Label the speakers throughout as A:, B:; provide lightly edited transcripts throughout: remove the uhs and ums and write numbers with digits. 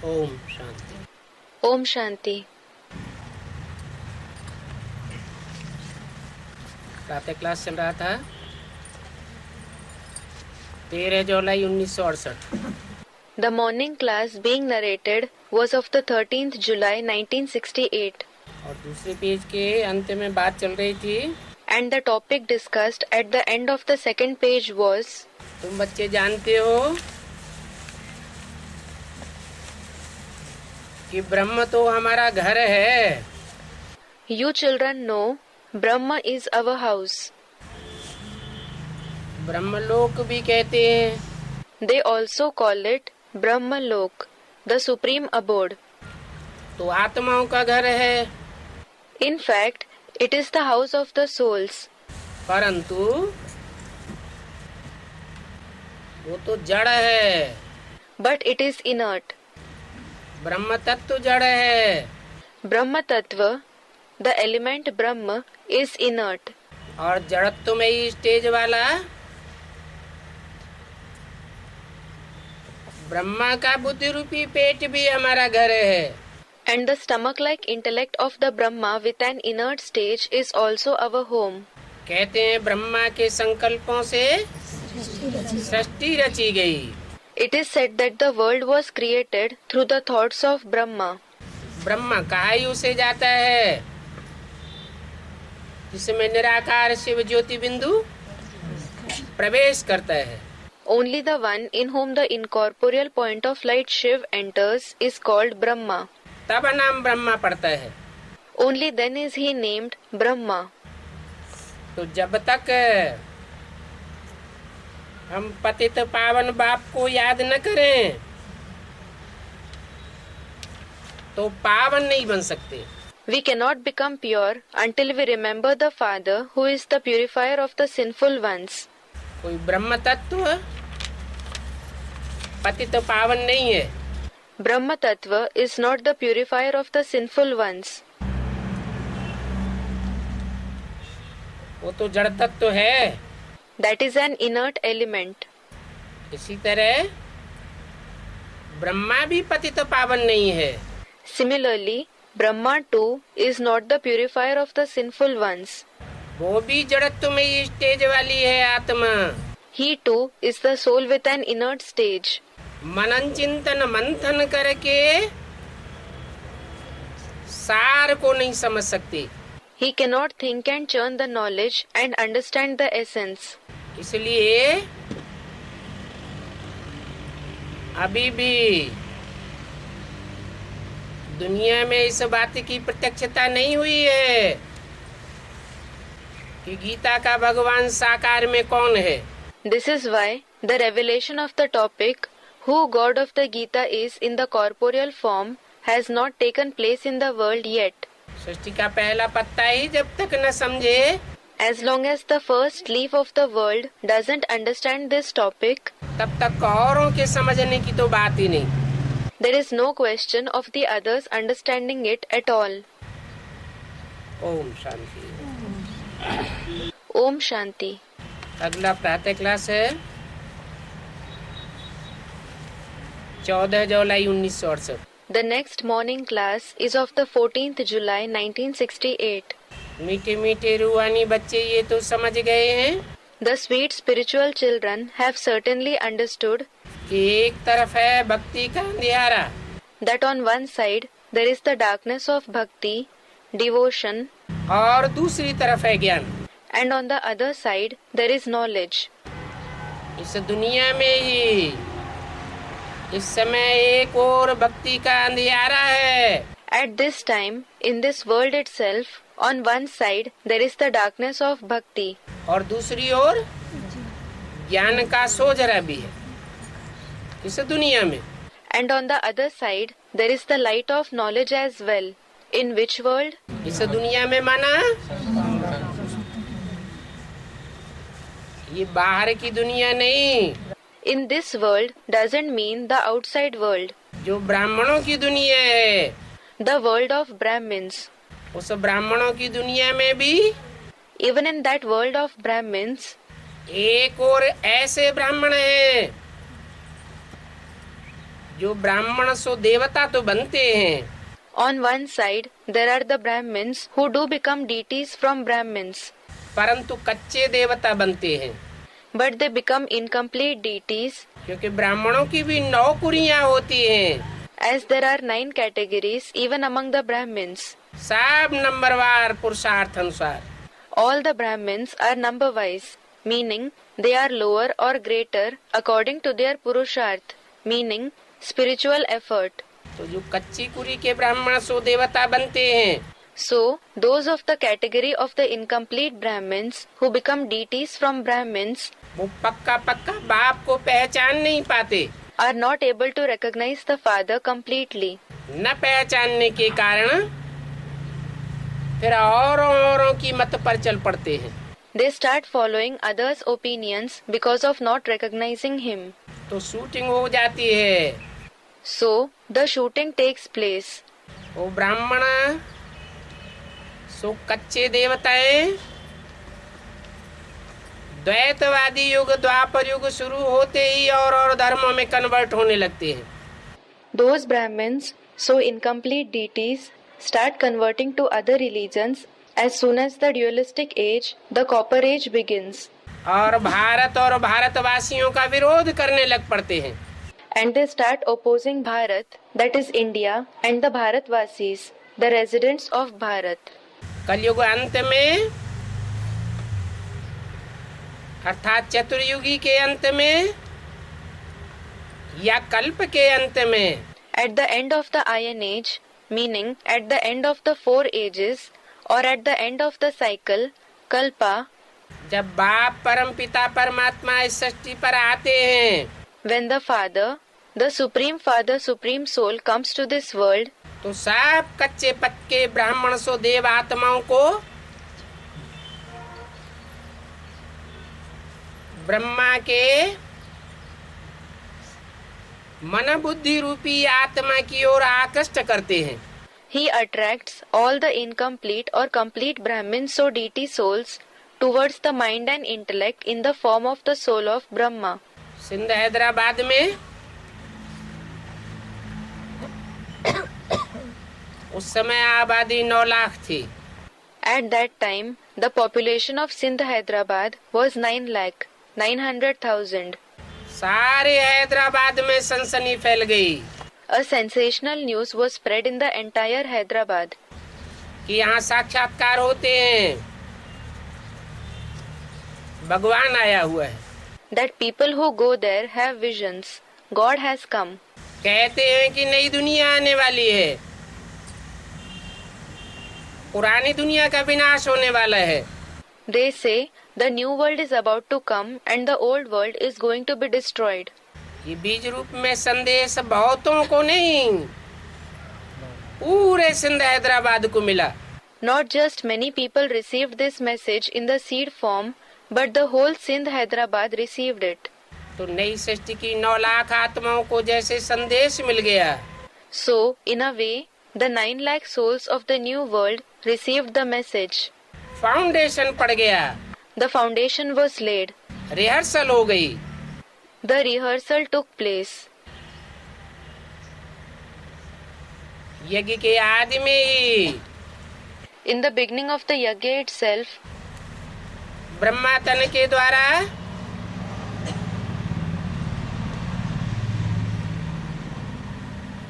A: ओम शांति।
B: ओम शांति।
A: प्रातः क्लास चल रहा था 13 जुलाई 1968।
B: The morning class being narrated was of the 13th July 1968
A: और दूसरे पेज के अंत में बात चल रही थी,
B: and the topic discussed at the end of the second page was
A: तुम बच्चे जानते हो कि ब्रह्म तो हमारा घर है।
B: You children know Brahma is our house.
A: ब्रह्मलोक भी कहते हैं।
B: They also call it Brahma Lok, the supreme abode.
A: तो आत्माओं का घर है,
B: In fact, it is the house of the souls.
A: परंतु वो तो जड़ है।
B: But it is inert.
A: ब्रह्म तत्व जड़ है
B: Brahma Tattva, the element Brahma, is inert.
A: और जड़त्व में ही स्टेज वाला ब्रह्मा का बुद्धि रूपी पेट भी हमारा घर है।
B: And the stomach-like intellect of the Brahma with an inert stage is also our home.
A: कहते हैं ब्रह्मा के संकल्पों से सृष्टि रची गई।
B: It is said that the world was created through the thoughts of Brahma.
A: Brahma कायु से जाता है जिसमें निराकार शिव ज्योति बिंदु प्रवेश करता है।
B: Only the one in whom the incorporeal point of light Shiv enters is called Brahma.
A: तब नाम ब्रह्मा पड़ता है।
B: Only then is he named Brahma.
A: तो जब तक हम पतित पावन बाप को याद न करें तो पावन नहीं बन सकते।
B: We cannot become pure until we remember the Father who is the purifier of the sinful ones.
A: कोई ब्रह्म तत्व पतित पावन नहीं है।
B: Brahma Tattva is not the purifier of the sinful ones.
A: वो तो जड़ तत्व है।
B: That is an inert element.
A: इसी तरह ब्रह्मा भी पतित पावन नहीं है।
B: Similarly, Brahma too is not the purifier of the sinful ones.
A: वो भी जड़त्व में ही स्टेज वाली है आत्मा।
B: He too is the soul with an inert stage.
A: मनन चिंतन मंथन करके सार को नहीं समझ सकते।
B: He cannot think and churn the knowledge and understand the essence.
A: इसलिए अभी भी दुनिया में इस बात की प्रत्यक्षता नहीं हुई है कि गीता का भगवान साकार में कौन है।
B: This is why the revelation of the topic, who God of the Gita is in the corporeal form, has not taken place in the world yet.
A: सृष्टि का पहला पत्ता ही जब तक न समझे,
B: As long as the first leaf of the world doesn't understand this topic,
A: तब तक औरों के समझने की तो बात ही नहीं।
B: there is no question of the others understanding it at all.
A: Om Shanti.
B: Om Shanti.
A: अगला प्रातः क्लास है 14 जुलाई 1968।
B: The next morning class is of the 14th July 1968.
A: मीठे मीठे रूहानी बच्चे ये तो समझ गए हैं
B: The sweet spiritual children have certainly understood
A: कि एक तरफ है भक्ति का अंधियारा
B: that on one side there is the darkness of bhakti, devotion,
A: और दूसरी तरफ है ज्ञान।
B: and on the other side there is knowledge.
A: इस दुनिया में ही इस समय एक और भक्ति का अंधियारा है
B: At this time, in this world itself, on one side there is the darkness of bhakti,
A: और दूसरी ओर ज्ञान का सोजरा भी है इस दुनिया में।
B: and on the other side there is the light of knowledge as well. In which world?
A: इस दुनिया में माना ये बाहर की दुनिया नहीं,
B: In this world doesn't mean the outside world,
A: जो ब्राह्मणों की दुनिया है।
B: the world of Brahmins.
A: उस ब्राह्मणों की दुनिया में भी
B: Even in that world of Brahmins,
A: एक और ऐसे ब्राह्मण हैं जो ब्राह्मण सो देवता तो बनते हैं,
B: On one side, there are the Brahmins who do become deities from Brahmins,
A: परंतु कच्चे देवता बनते हैं,
B: but they become incomplete deities
A: क्योंकि ब्राह्मणों की भी 9 कुरियां होती हैं,
B: as there are 9 categories even among the Brahmins.
A: सब नंबरवार पुरुषार्थ अनुसार।
B: All the Brahmins are number wise, meaning they are lower or greater according to their Purusharth, meaning spiritual effort.
A: तो जो कच्ची कुरी के ब्राह्मण सो देवता बनते हैं,
B: So, those of the category of the incomplete Brahmins who become deities from Brahmins
A: वो पक्का बाप को पहचान नहीं पाते।
B: are not able to recognize the father completely.
A: न पहचानने के कारण फिर औरों की मत पर चल पड़ते हैं।
B: They start following others' opinions because of not recognizing him.
A: तो शूटिंग हो जाती है।
B: So, the shooting takes place.
A: वो ब्राह्मण सो कच्चे देवताएं द्वैतवादी युग द्वापर युग शुरू होते ही और धर्मों में कन्वर्ट होने लगते हैं।
B: Those Brahmins, so incomplete deities, start converting to other religions as soon as the dualistic age, the Copper Age, begins.
A: और भारतवासियों का विरोध करने लग पड़ते हैं।
B: And they start opposing Bharat, that is India, and the Bharatvasis, the residents of Bharat.
A: कलयुग अंत में अर्थात चतुर्युगी के अंत में या कल्प के अंत में,
B: At the end of the Iron Age, meaning at the end of the 4 ages, or at the end of the cycle, Kalpa,
A: जब बाप परम पिता परमात्मा इस सृष्टि पर आते हैं,
B: when the Father, the Supreme Father, Supreme Soul comes to this world,
A: तो सब कच्चे पक्के ब्राह्मण सो देव आत्माओं को ब्रह्मा के मन बुद्धि रूपी आत्मा की ओर आकृष्ट करते हैं।
B: he attracts all the incomplete or complete Brahmins or deity souls towards the mind and intellect in the form of the soul of Brahma.
A: Sindh Hyderabad में उस समय आबादी 9 लाख थी।
B: At that time, the population of Sindh Hyderabad was 9,900,000.
A: सारे हैदराबाद में सनसनी फैल गई
B: A sensational news was spread in the entire Hyderabad
A: कि यहाँ साक्षात्कार होते हैं, भगवान आया हुआ है।
B: that people who go there have visions. God has come.
A: कहते हैं कि नई दुनिया आने वाली है, पुरानी दुनिया का विनाश होने वाला है।
B: They say the new world is about to come and the old world is going to be destroyed.
A: ये बीज रूप में संदेश बहुतों को नहीं, पूरे सिंध हैदराबाद को मिला।
B: Not just many people received this message in the seed form, but the whole Sindh Hyderabad received it.
A: तो नई सृष्टि की 9 लाख आत्माओं को जैसे संदेश मिल गया,
B: So, in a way, the 9 lakh souls of the new world received the message.
A: Foundation पड़ गया,
B: The foundation was laid.
A: Rehearsal हो गई।
B: The rehearsal took place.
A: यज्ञ के आदि में ही
B: In the beginning of the yajna itself,
A: Brahma तन के द्वारा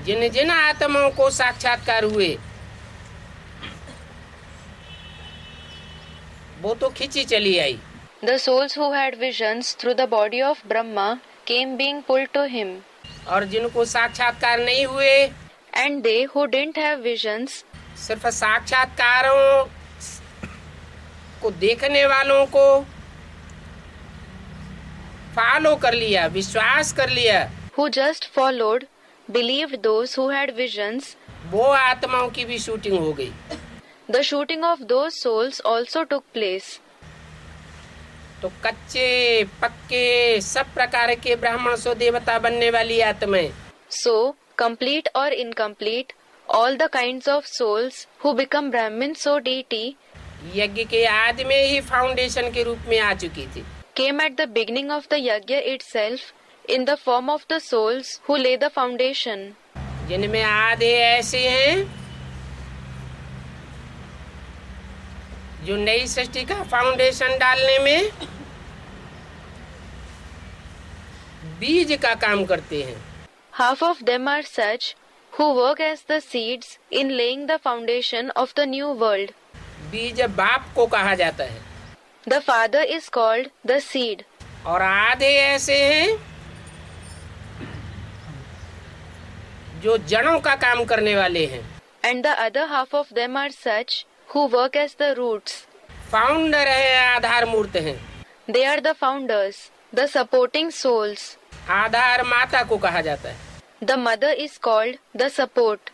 A: जिन जिन आत्माओं को साक्षात्कार हुए वो तो खींची चली आई।
B: the souls who had visions through the body of Brahma came being pulled to him.
A: और जिनको साक्षात्कार नहीं हुए,
B: And they who didn't have visions,
A: सिर्फ साक्षात्कारों को देखने वालों को फॉलो कर लिया, विश्वास कर लिया,
B: who just followed, believed those who had visions,
A: वो आत्माओं की भी शूटिंग हो गई।
B: the shooting of those souls also took place.
A: तो कच्चे पक्के सब प्रकार के ब्राह्मण सो देवता बनने वाली आत्माएं,
B: So, complete or incomplete, all the kinds of souls who become Brahmins or deity
A: यज्ञ के आदि में ही फाउंडेशन के रूप में आ चुकी थी।
B: came at the beginning of the yajna itself in the form of the souls who lay the foundation.
A: जिनमें आधे ऐसे हैं जो नई सृष्टि का फाउंडेशन डालने में बीज का काम करते हैं.
B: Half of them are such who work as the seeds in laying the foundation of the new world.
A: बीज बाप को कहा जाता है.
B: The father is called the seed.
A: और आधे ऐसे हैं जो जड़ों का काम करने वाले हैं.
B: And the other half of them are such who work as the roots.
A: Founder है, आधार मूर्त हैं.
B: They are the founders, the supporting souls.
A: आधार माता को कहा जाता है.
B: The mother is called the support.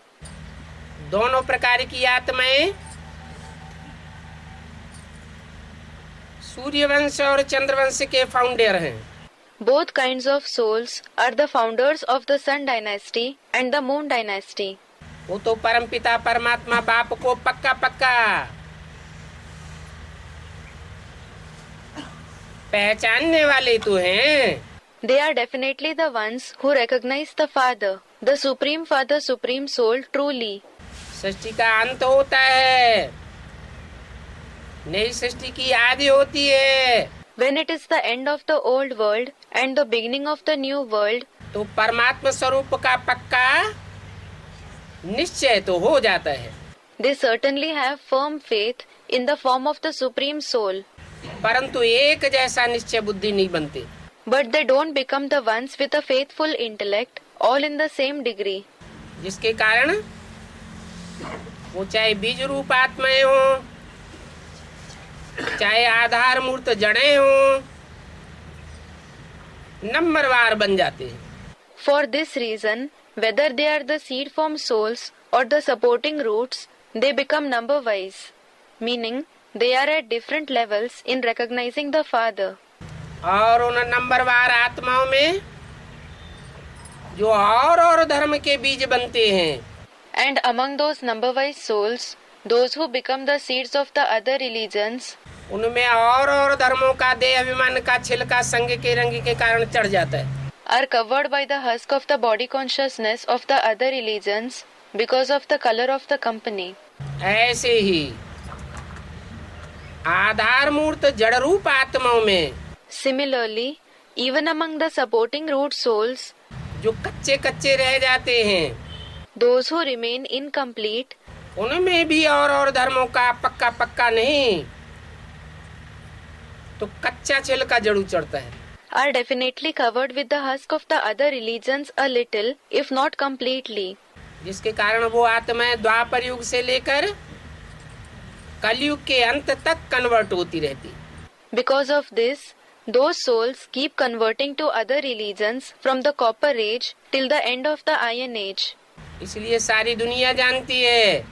A: दोनों प्रकार की आत्माएं सूर्यवंश और चंद्रवंश के फाउंडर हैं.
B: Both kinds of souls are the founders of the Sun Dynasty and the Moon Dynasty.
A: वो तो परमपिता परमात्मा बाप को पक्का पक्का पहचानने वाले तो हैं.
B: They are definitely the ones who recognize the Father, the Supreme Father, Supreme Soul, truly.
A: सृष्टि का अंत होता है, नई सृष्टि की आदि होती है.
B: When it is the end of the old world and the beginning of the new world,
A: तो परमात्मा स्वरूप का पक्का निश्चय तो हो जाता है.
B: they certainly have firm faith in the form of the Supreme Soul.
A: परंतु एक जैसा निश्चय बुद्धि नहीं बनते.
B: But they don't become the ones with a faithful intellect, all in the same degree.
A: जिसके कारण वो चाहे बीज रूप आत्माएं हो, चाहे आधार मूर्त जड़ें हो, नंबरवार बन जाते हैं.
B: For this reason, whether they are the seed form souls or the supporting roots, they become number wise, meaning they are at different levels in recognizing the Father.
A: और उन नंबरवार आत्माओं में जो और धर्म के बीज बनते हैं,
B: And among those number wise souls, those who become the seeds of the other religions,
A: उनमें और धर्मों का देह अभिमान का छिलका संग के रंग के कारण चढ़ जाता है.
B: are covered by the husk of the body consciousness of the other religions because of the color of the company.
A: ऐसे ही आधार मूर्त जड़ रूप आत्माओं में
B: Similarly, even among the supporting root souls,
A: जो कच्चे कच्चे रह जाते हैं,
B: those who remain incomplete,
A: उनमें भी और धर्मों का पक्का पक्का नहीं तो कच्चा छिलका जरूर चढ़ता है.
B: are definitely covered with the husk of the other religions a little, if not completely.
A: जिसके कारण वो आत्माएं द्वापर युग से लेकर कलयुग के अंत तक कन्वर्ट होती रहती.
B: Because of this, those souls keep converting to other religions from the copper age till the end of the iron age.
A: इसलिए सारी दुनिया जानती है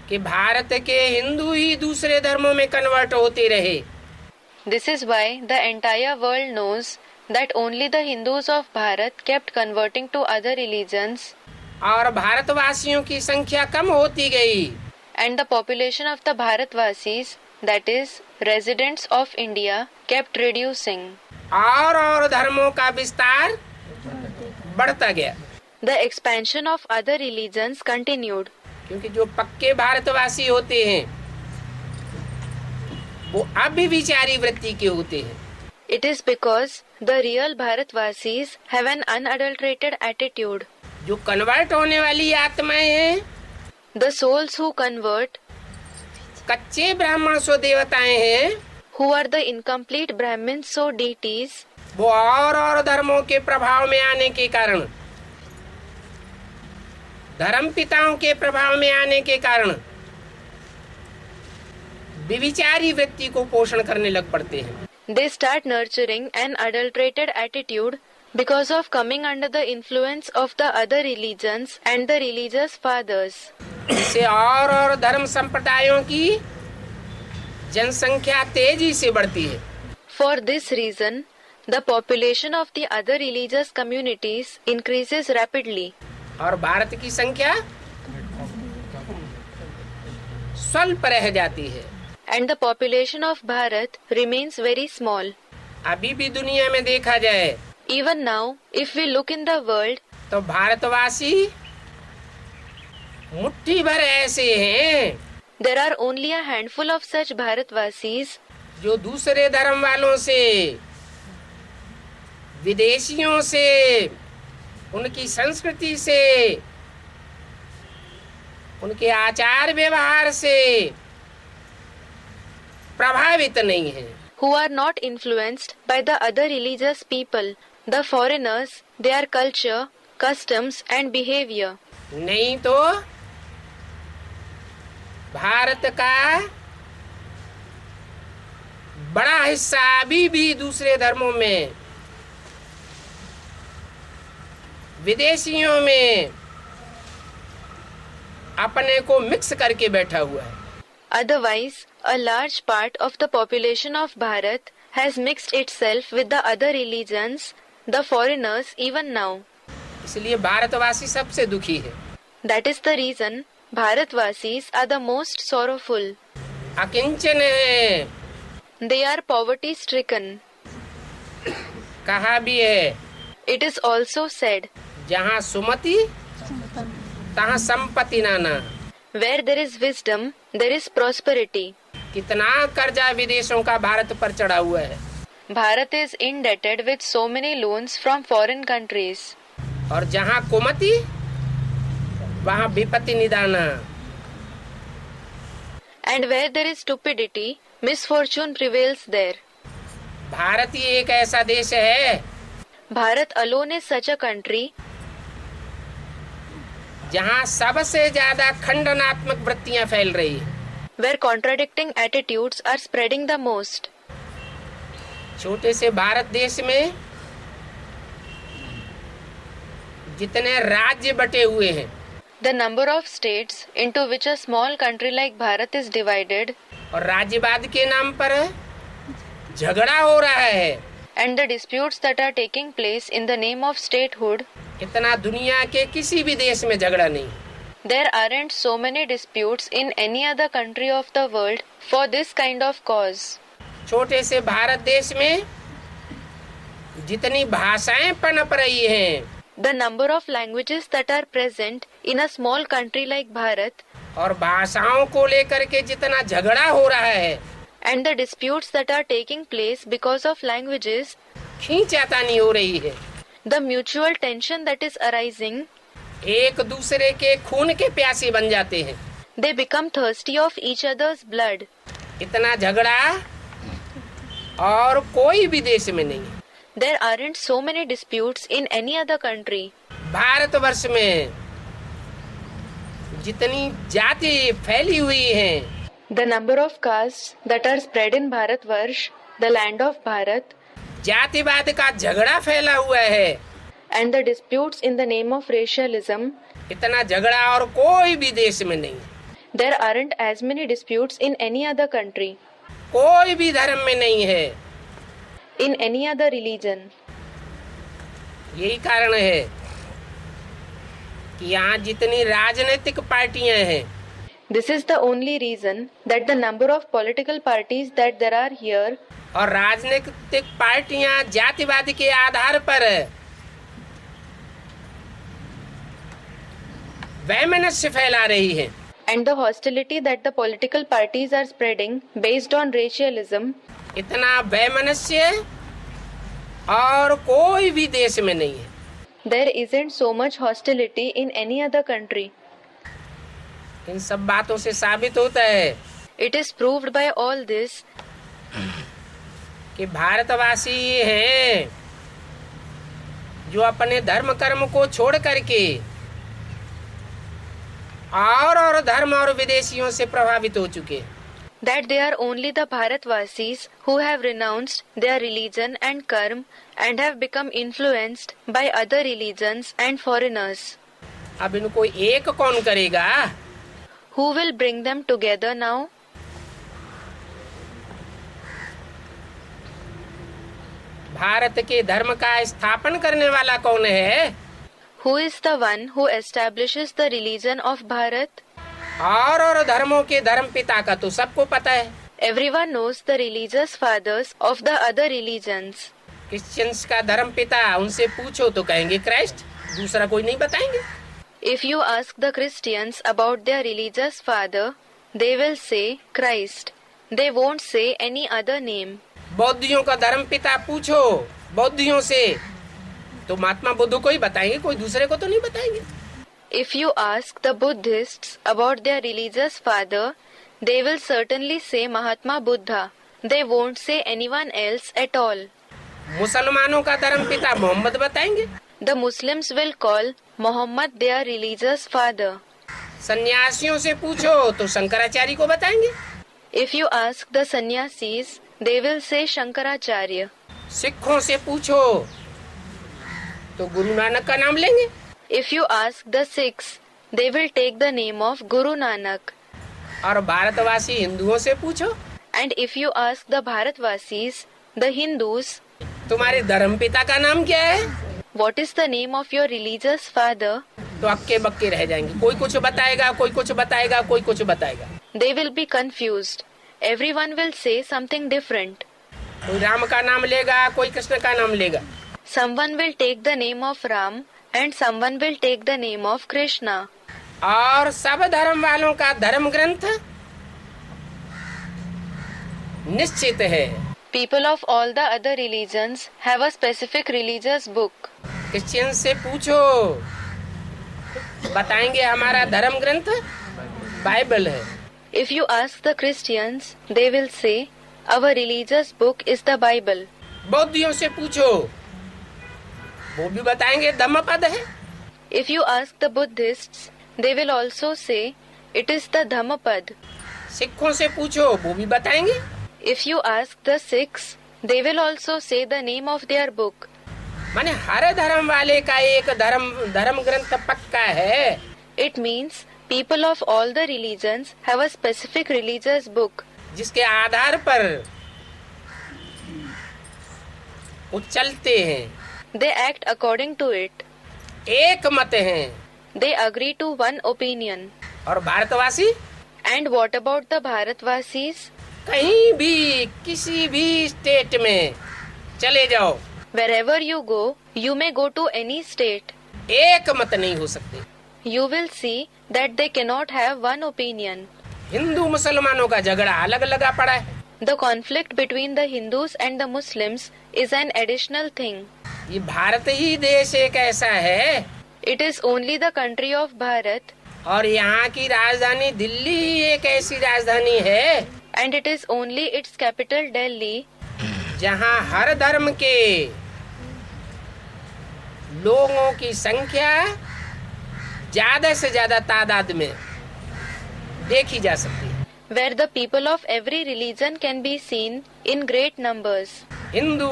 A: कि भारत के हिंदू ही दूसरे धर्मों में कन्वर्ट होते रहे.
B: This is why the entire world knows that only the Hindus of Bharat kept converting to other religions,
A: और भारतवासियों की संख्या कम होती गई.
B: and the population of the Bharatvasis, that is, residents of India, kept reducing.
A: और धर्मों का विस्तार बढ़ता गया.
B: The expansion of other religions continued.
A: क्योंकि जो पक्के भारतवासी होते हैं वो अभिविचारी वृत्ति के होते हैं.
B: It is because the real Bharatvasis have an unadulterated attitude.
A: जो कन्वर्ट होने वाली आत्माएं हैं,
B: The souls who convert,
A: कच्चे ब्राह्मण सो देवताएं हैं,
B: who are the incomplete Brahmins so deities,
A: वो और धर्मों के प्रभाव में आने के कारण, धर्म पिताओं के प्रभाव में आने के कारण विविचारी वृत्ति को पोषण करने लग पड़ते हैं.
B: they start nurturing an adulterated attitude because of coming under the influence of the other religions and the religious fathers.
A: इससे और धर्म संप्रदायों की जनसंख्या तेजी से बढ़ती है.
B: For this reason, the population of the other religious communities increases rapidly,
A: और भारत की संख्या स्वल्प रह जाती है.
B: and the population of Bharat remains very small.
A: अभी भी दुनिया में देखा जाए
B: Even now, if we look in the world,
A: तो भारतवासी मुट्ठी भर ऐसे हैं
B: there are only a handful of such Bharatvasis
A: जो दूसरे धर्म वालों से, विदेशियों से, उनकी संस्कृति से, उनके आचार व्यवहार से प्रभावित नहीं है।
B: who are not influenced by the other religious people, the foreigners, their culture, customs and behavior.
A: नहीं तो भारत का बड़ा हिस्सा अभी भी दूसरे धर्मों में, विदेशियों में अपने को मिक्स करके बैठा हुआ है।
B: Otherwise, a large part of the population of Bharat has mixed itself with the other religions, the foreigners even now.
A: इसलिए भारतवासी सबसे दुखी है।
B: That is the reason Bharatvasis are the most sorrowful.
A: अकिंचन है,
B: They are poverty stricken.
A: कहा भी है,
B: It is also said,
A: जहाँ सुमति तहाँ संपत्ति नाना।
B: where there is wisdom, there is prosperity.
A: कितना कर्जा विदेशों का भारत पर चढ़ा हुआ है,
B: Bharat is indebted with so many loans from foreign countries.
A: और जहाँ कुमति वहाँ विपत्ति निदाना।
B: And where there is stupidity, misfortune prevails there.
A: Bharat ही एक ऐसा देश है
B: Bharat alone is such a country
A: जहाँ सबसे ज्यादा खंडनात्मक वृत्तियां फैल रही है।
B: where contradicting attitudes are spreading the most.
A: छोटे से भारत देश में जितने राज्य बटे हुए हैं
B: The number of states into which a small country like Bharat is divided
A: और राज्यवाद के नाम पर झगड़ा हो रहा है,
B: and the disputes that are taking place in the name of statehood,
A: इतना दुनिया के किसी भी देश में झगड़ा नहीं।
B: there aren't so many disputes in any other country of the world for this kind of cause.
A: छोटे से भारत देश में जितनी भाषाएं पनप रही हैं
B: The number of languages that are present in a small country like Bharat
A: और भाषाओं को लेकर के जितना झगड़ा हो रहा है,
B: and the disputes that are taking place because of languages,
A: खींचातानी हो रही है।
B: the mutual tension that is arising,
A: एक दूसरे के खून के प्यासे बन जाते हैं।
B: they become thirsty of each other's blood.
A: इतना झगड़ा और कोई भी देश में नहीं है।
B: There aren't so many disputes in any other country.
A: Bharatvarsh में जितनी जाति फैली हुई हैं,
B: The number of castes that are spread in Bharatvarsh, the land of Bharat,
A: जातिवाद का झगड़ा फैला हुआ है,
B: and the disputes in the name of racialism,
A: इतना झगड़ा और कोई भी देश में नहीं है।
B: there aren't as many disputes in any other country,
A: कोई भी धर्म में नहीं है।
B: in any other religion.
A: यही कारण है कि यहाँ जितनी राजनीतिक पार्टियां हैं,
B: This is the only reason that the number of political parties that there are here,
A: और राजनीतिक पार्टियां जातिवाद के आधार पर वैमनस्य फैला रही है,
B: and the hostility that the political parties are spreading based on racialism,
A: इतना वैमनस्य और कोई भी देश में नहीं है।
B: there isn't so much hostility in any other country.
A: इन सब बातों से साबित होता है
B: It is proved by all this
A: कि भारतवासी हैं जो अपने धर्म कर्म को छोड़ करके और धर्म और विदेशियों से प्रभावित हो चुके हैं।
B: that they are only the Bharatvasis who have renounced their religion and karma and have become influenced by other religions and foreigners.
A: अब इनको एक कौन करेगा?
B: Who will bring them together now?
A: Bharat के धर्म का स्थापन करने वाला कौन है?
B: Who is the one who establishes the religion of Bharat?
A: और धर्मों के धर्म पिता का तो सबको पता है।
B: Everyone knows the religious fathers of the other religions.
A: Christians का धर्म पिता, उनसे पूछो तो कहेंगे क्राइस्ट, दूसरा कोई नहीं बताएंगे।
B: If you ask the Christians about their religious father, they will say Christ. They won't say any other name.
A: बौद्धियों का धर्म पिता पूछो बौद्धियों से तो महात्मा बुद्ध को ही बताएंगे, कोई दूसरे को तो नहीं बताएंगे।
B: If you ask the Buddhists about their religious father, they will certainly say Mahatma Buddha. They won't say anyone else at all.
A: मुसलमानों का धर्म पिता मोहम्मद बताएंगे।
B: The Muslims will call Muhammad their religious father.
A: सन्यासियों से पूछो तो शंकराचार्य को बताएंगे।
B: If you ask the sannyasis, they will say Shankaracharya.
A: सिखों से पूछो तो गुरु नानक का नाम लेंगे।
B: If you ask the Sikhs, they will take the name of Guru Nanak.
A: और भारतवासी हिंदुओं से पूछो,
B: And if you ask the Bharatvasis, the Hindus,
A: तुम्हारे धर्म पिता का नाम क्या है,
B: what is the name of your religious father,
A: तो अक्के बक्के रह जाएंगे। कोई कुछ बताएगा, कोई कुछ बताएगा, कोई कुछ बताएगा।
B: they will be confused. Everyone will say something different.
A: कोई राम का नाम लेगा, कोई कृष्ण का नाम लेगा।
B: Someone will take the name of Ram and someone will take the name of Krishna.
A: और सब धर्म वालों का धर्म ग्रंथ निश्चित है।
B: People of all the other religions have a specific religious book.
A: Christian से पूछो, बताएंगे हमारा धर्म ग्रंथ बाइबल है।
B: If you ask the Christians, they will say, our religious book is the Bible.
A: बौद्धियों से पूछो, वो भी बताएंगे धम्मपद है।
B: If you ask the Buddhists, they will also say, it is the Dhammapad.
A: सिखों से पूछो, वो भी बताएंगे।
B: If you ask the Sikhs, they will also say the name of their book.
A: माने हर धर्म वाले का एक धर्म ग्रंथ पक्का है।
B: It means people of all the religions have a specific religious book.
A: जिसके आधार पर वो चलते हैं।
B: They act according to it.
A: एक मत हैं।
B: They agree to one opinion.
A: और भारतवासी
B: And what about the Bharatvasis?
A: कहीं भी किसी भी स्टेट में चले जाओ,
B: Wherever you go, you may go to any state.
A: एक मत नहीं हो सकते।
B: You will see that they cannot have one opinion.
A: Hindu मुसलमानों का झगड़ा अलग लगा पड़ा है।
B: The conflict between the Hindus and the Muslims is an additional thing.
A: ये भारत ही देश एक ऐसा है,
B: It is only the country of Bharat
A: और यहाँ की राजधानी दिल्ली ही एक ऐसी राजधानी है
B: and it is only its capital Delhi
A: जहाँ हर धर्म के लोगों की संख्या ज्यादा से ज्यादा तादाद में देखी जा सकती है।
B: where the people of every religion can be seen in great numbers.
A: Hindu,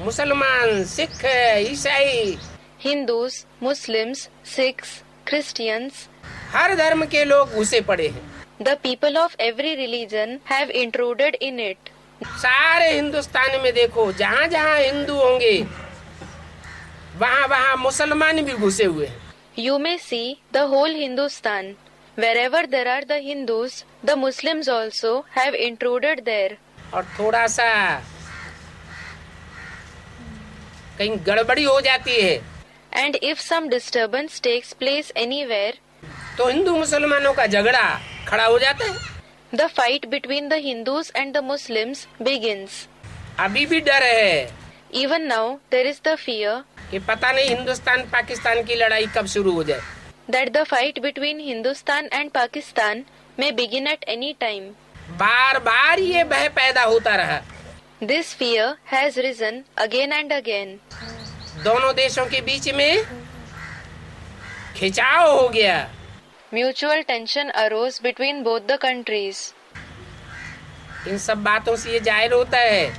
A: मुसलमान, सिख, ईसाई,
B: Hindus, Muslims, Sikhs, Christians,
A: हर धर्म के लोग घुसे पड़े हैं।
B: the people of every religion have intruded in it.
A: सारे हिंदुस्तान में देखो, जहाँ जहाँ हिंदू होंगे वहाँ वहाँ मुसलमान भी घुसे हुए हैं।
B: You may see the whole Hindustan. Wherever there are the Hindus, the Muslims also have intruded there.
A: और थोड़ा सा कहीं गड़बड़ी हो जाती है
B: And if some disturbance takes place anywhere,
A: तो हिंदू मुसलमानों का झगड़ा खड़ा हो जाता है।
B: the fight between the Hindus and the Muslims begins.
A: अभी भी डर है
B: Even now, there is the fear
A: कि पता नहीं हिंदुस्तान पाकिस्तान की लड़ाई कब शुरू हो जाए।
B: that the fight between Hindustan and Pakistan may begin at any time.
A: बार बार ये भय पैदा होता रहा।
B: This fear has risen again and again.
A: दोनों देशों के बीच में खिंचाव हो गया।
B: Mutual tension arose between both the countries.
A: इन सब बातों से ये जाहिर होता है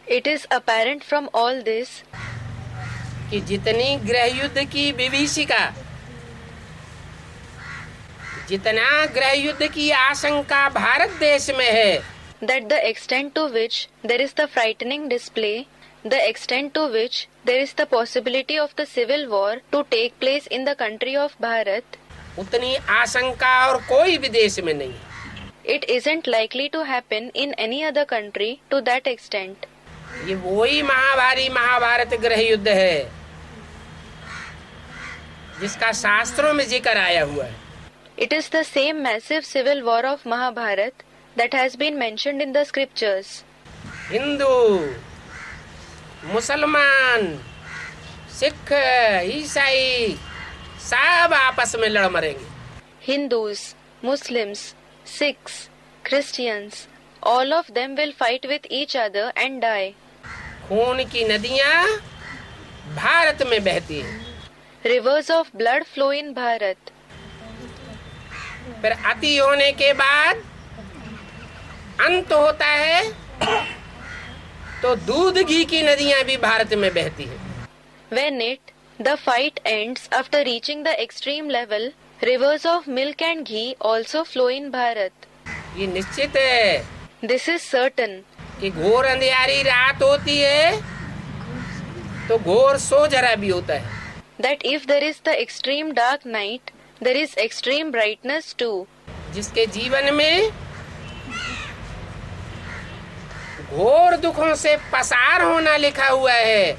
B: It is apparent from all this
A: कि जितनी गृह युद्ध की विभीषिका, जितना गृह युद्ध की आशंका भारत देश में है,
B: that the extent to which there is the frightening display, the extent to which there is the possibility of the civil war to take place in the country of Bharat,
A: उतनी आशंका और कोई भी देश में नहीं है।
B: It isn't likely to happen in any other country to that extent.
A: ये वही महाभारी महाभारत गृह युद्ध है जिसका शास्त्रों में जिक्र आया हुआ है.
B: It is the same massive civil war of Mahabharat that has been mentioned in the scriptures.
A: Hindu, मुसलमान, सिख, ईसाई सब आपस में लड़ मरेंगे.
B: Hindus, Muslims, Sikhs, Christians, all of them will fight with each other and die.
A: खून की नदियां भारत में बहती हैं.
B: Rivers of blood flow in Bharat.
A: फिर अति होने के बाद अंत होता है तो दूध घी की नदियां भी भारत में बहती हैं.
B: When the fight ends after reaching the extreme level, rivers of milk and ghee also flow in Bharat.
A: ये निश्चित है
B: This is certain
A: कि घोर अंधियारी रात होती है तो घोर सोजरा भी होता है.
B: that if there is the extreme dark night, there is extreme brightness too.
A: जिसके जीवन में घोर दुखों से पसार होना लिखा हुआ है,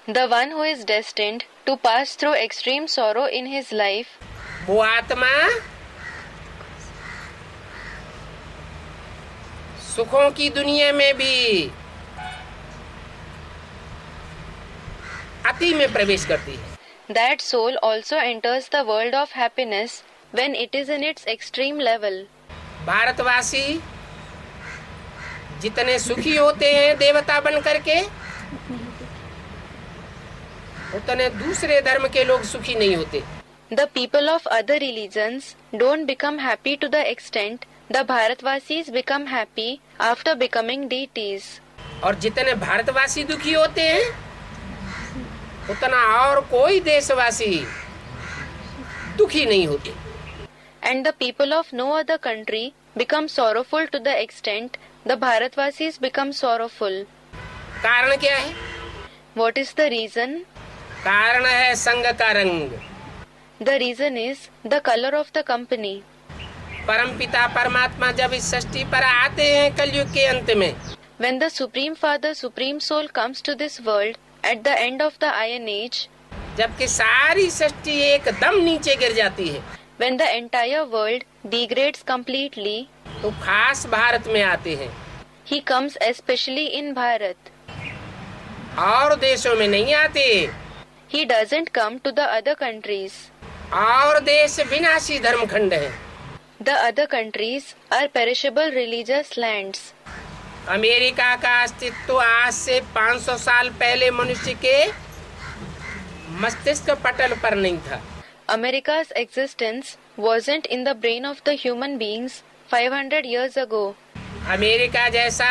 B: The one who is destined to pass through extreme sorrow in his life,
A: वो आत्मा सुखों की दुनिया में भी अति में प्रवेश करती है.
B: that soul also enters the world of happiness when it is in its extreme level.
A: भारतवासी जितने सुखी होते हैं देवता बन करके, उतने दूसरे धर्म के लोग सुखी नहीं होते.
B: The people of other religions don't become happy to the extent the Bharatvasis become happy after becoming deities.
A: और जितने भारतवासी दुखी होते हैं उतना और कोई देशवासी दुखी नहीं होते.
B: And the people of no other country become sorrowful to the extent the Bharatvasis become sorrowful.
A: कारण क्या है?
B: What is the reason?
A: कारण है संग का रंग.
B: The reason is the color of the company.
A: परमपिता परमात्मा जब इस सृष्टि पर आते हैं कलयुग के अंत में,
B: When the Supreme Father, Supreme Soul comes to this world at the end of the Iron Age,
A: जबकि सारी सृष्टि एकदम नीचे गिर जाती है,
B: when the entire world degrades completely,
A: तो खास भारत में आते हैं.
B: he comes especially in Bharat.
A: और देशों में नहीं आते.
B: He doesn't come to the other countries.
A: और देश विनाशी धर्मखंड है.
B: The other countries are perishable religious lands.
A: America का अस्तित्व आज से 500 साल पहले मनुष्य के मस्तिष्क पटल पर नहीं था.
B: America's existence wasn't in the brain of the human beings 500 years ago.
A: America जैसा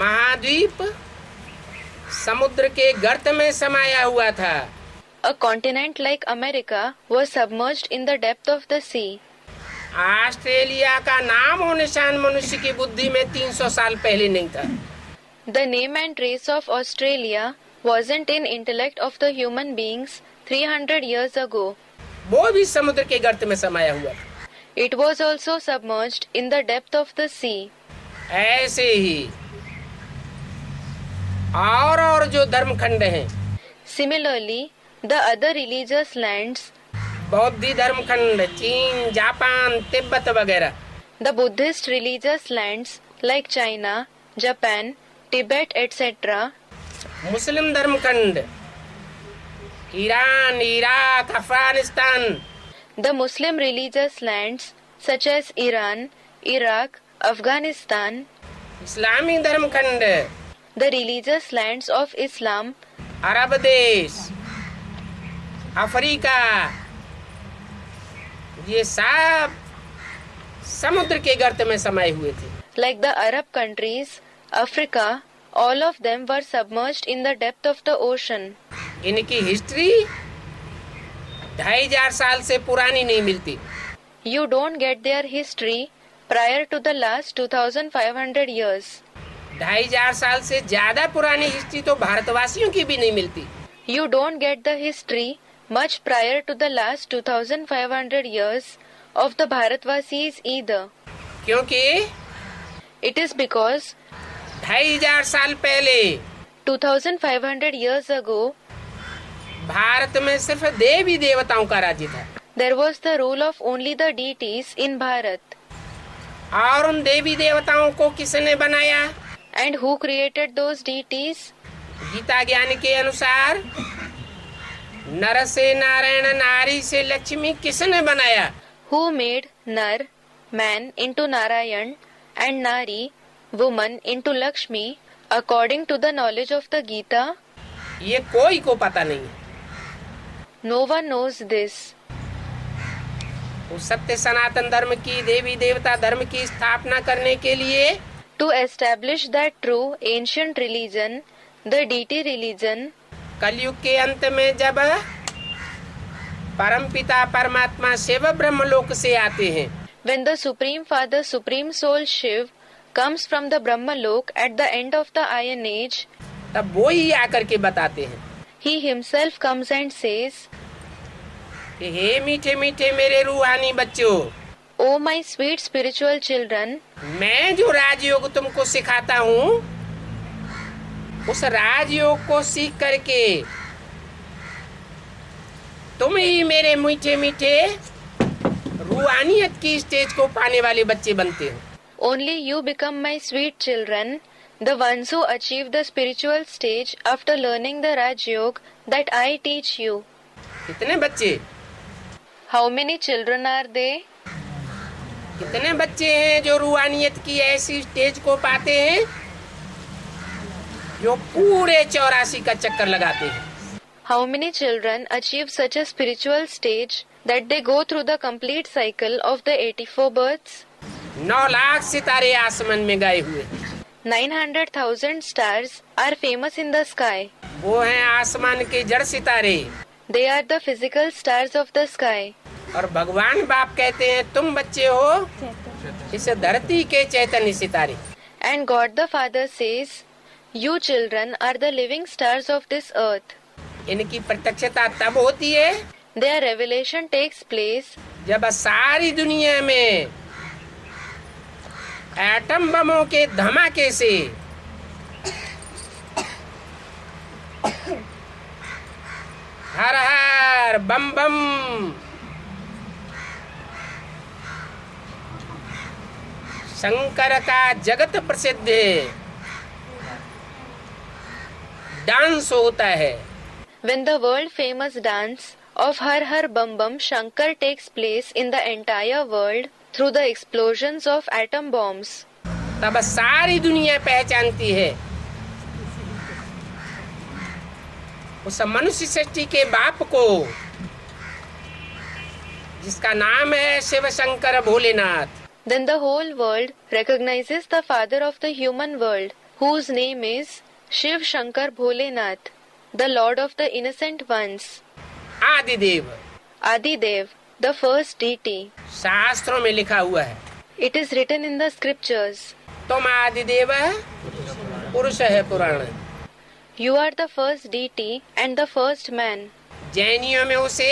A: महाद्वीप समुद्र के गर्त में समाया हुआ था.
B: A continent like America was submerged in the depth of the sea.
A: Australia का नाम और निशान मनुष्य की बुद्धि में 300 साल पहले नहीं था.
B: The name and trace of Australia wasn't in intellect of the human beings 300 years ago.
A: वो भी समुद्र के गर्त में समाया हुआ था.
B: It was also submerged in the depth of the sea.
A: ऐसे ही और जो धर्मखंड हैं,
B: Similarly, the other religious lands,
A: बौद्ध धर्मखंड, चीन, जापान, तिब्बत वगैरह,
B: the Buddhist religious lands like China, Japan, Tibet, etc.,
A: Muslim धर्मखंड, Iran, Iraq, Afghanistan,
B: the Muslim religious lands such as Iran, Iraq, Afghanistan,
A: इस्लामी धर्मखंड,
B: the religious lands of Islam,
A: अरब देश, Africa, ये सब समुद्र के गर्त में समाये हुए थे.
B: like the Arab countries, Africa, all of them were submerged in the depth of the ocean.
A: इनकी हिस्ट्री 2500 साल से पुरानी नहीं मिलती.
B: You don't get their history prior to the last 2500 years.
A: 2500 साल से ज्यादा पुरानी हिस्ट्री तो भारतवासियों की भी नहीं मिलती.
B: You don't get the history much prior to the last 2500 years of the Bharatvasis either.
A: क्योंकि
B: It is because
A: 2500 साल पहले
B: 2500 years ago
A: भारत में सिर्फ देवी देवताओं का राज्य था,
B: there was the rule of only the deities in Bharat.
A: और उन देवी देवताओं को किसने बनाया?
B: And who created those deities?
A: Gita ज्ञान के अनुसार नर से नारायण, नारी से लक्ष्मी किसने बनाया?
B: Who made Nar, man, into Narayan and Nari, woman, into Lakshmi, according to the knowledge of the Gita?
A: ये कोई को पता नहीं है।
B: No one knows this.
A: उस सत्य सनातन धर्म की, देवी देवता धर्म की स्थापना करने के लिए
B: To establish that true ancient religion, the deity religion,
A: कलयुग के अंत में जब परमपिता परमात्मा शिव ब्रह्मलोक से आते हैं,
B: when the Supreme Father, Supreme Soul Shiv, comes from the Brahmalok at the end of the Iron Age,
A: तब वो ही आकर के बताते हैं
B: he himself comes and says,
A: कि हे मीठे मीठे मेरे रूहानी बच्चों,
B: O my sweet spiritual children,
A: मैं जो राजयोग तुमको सिखाता हूँ, उस राजयोग को सीख करके तुम ही मेरे मीठे मीठे रूहानियत की स्टेज को पाने वाले बच्चे बनते हो।
B: only you become my sweet children, the ones who achieve the spiritual stage after learning the Raj Yoga that I teach you.
A: कितने बच्चे?
B: How many children are they?
A: कितने बच्चे हैं जो रूहानियत की ऐसी स्टेज को पाते हैं, जो पूरे 84 का चक्कर लगाते हैं?
B: How many children achieve such a spiritual stage that they go through the complete cycle of the 84 births?
A: 9 lakh सितारे आसमान में गए हुए,
B: 900,000 stars are famous in the sky.
A: वो हैं आसमान के जड़ सितारे।
B: They are the physical stars of the sky.
A: और भगवान बाप कहते हैं तुम बच्चे हो इस धरती के चैतन्य सितारे।
B: And God the Father says, you children are the living stars of this earth.
A: इनकी प्रत्यक्षता तब होती है
B: Their revelation takes place
A: जब सारी दुनिया में एटम बमों के धमाके से हर हर बम बम शंकर का जगत प्रसिद्ध डांस होता है।
B: when the world famous dance of Har Har Bam Bam Shankar takes place in the entire world through the explosions of atom bombs.
A: तब सारी दुनिया पहचानती है उस मनुष्य सृष्टि के बाप को, जिसका नाम है Shiv Shankar Bholenath.
B: Then the whole world recognizes the father of the human world, whose name is Shiv Shankar Bholenath, the lord of the innocent ones.
A: आदिदेव,
B: Adidev, the first deity.
A: शास्त्रों में लिखा हुआ है
B: It is written in the scriptures.
A: तुम आदिदेव पुरुष है पुराण।
B: You are the first deity and the first man.
A: जैनियों में उसे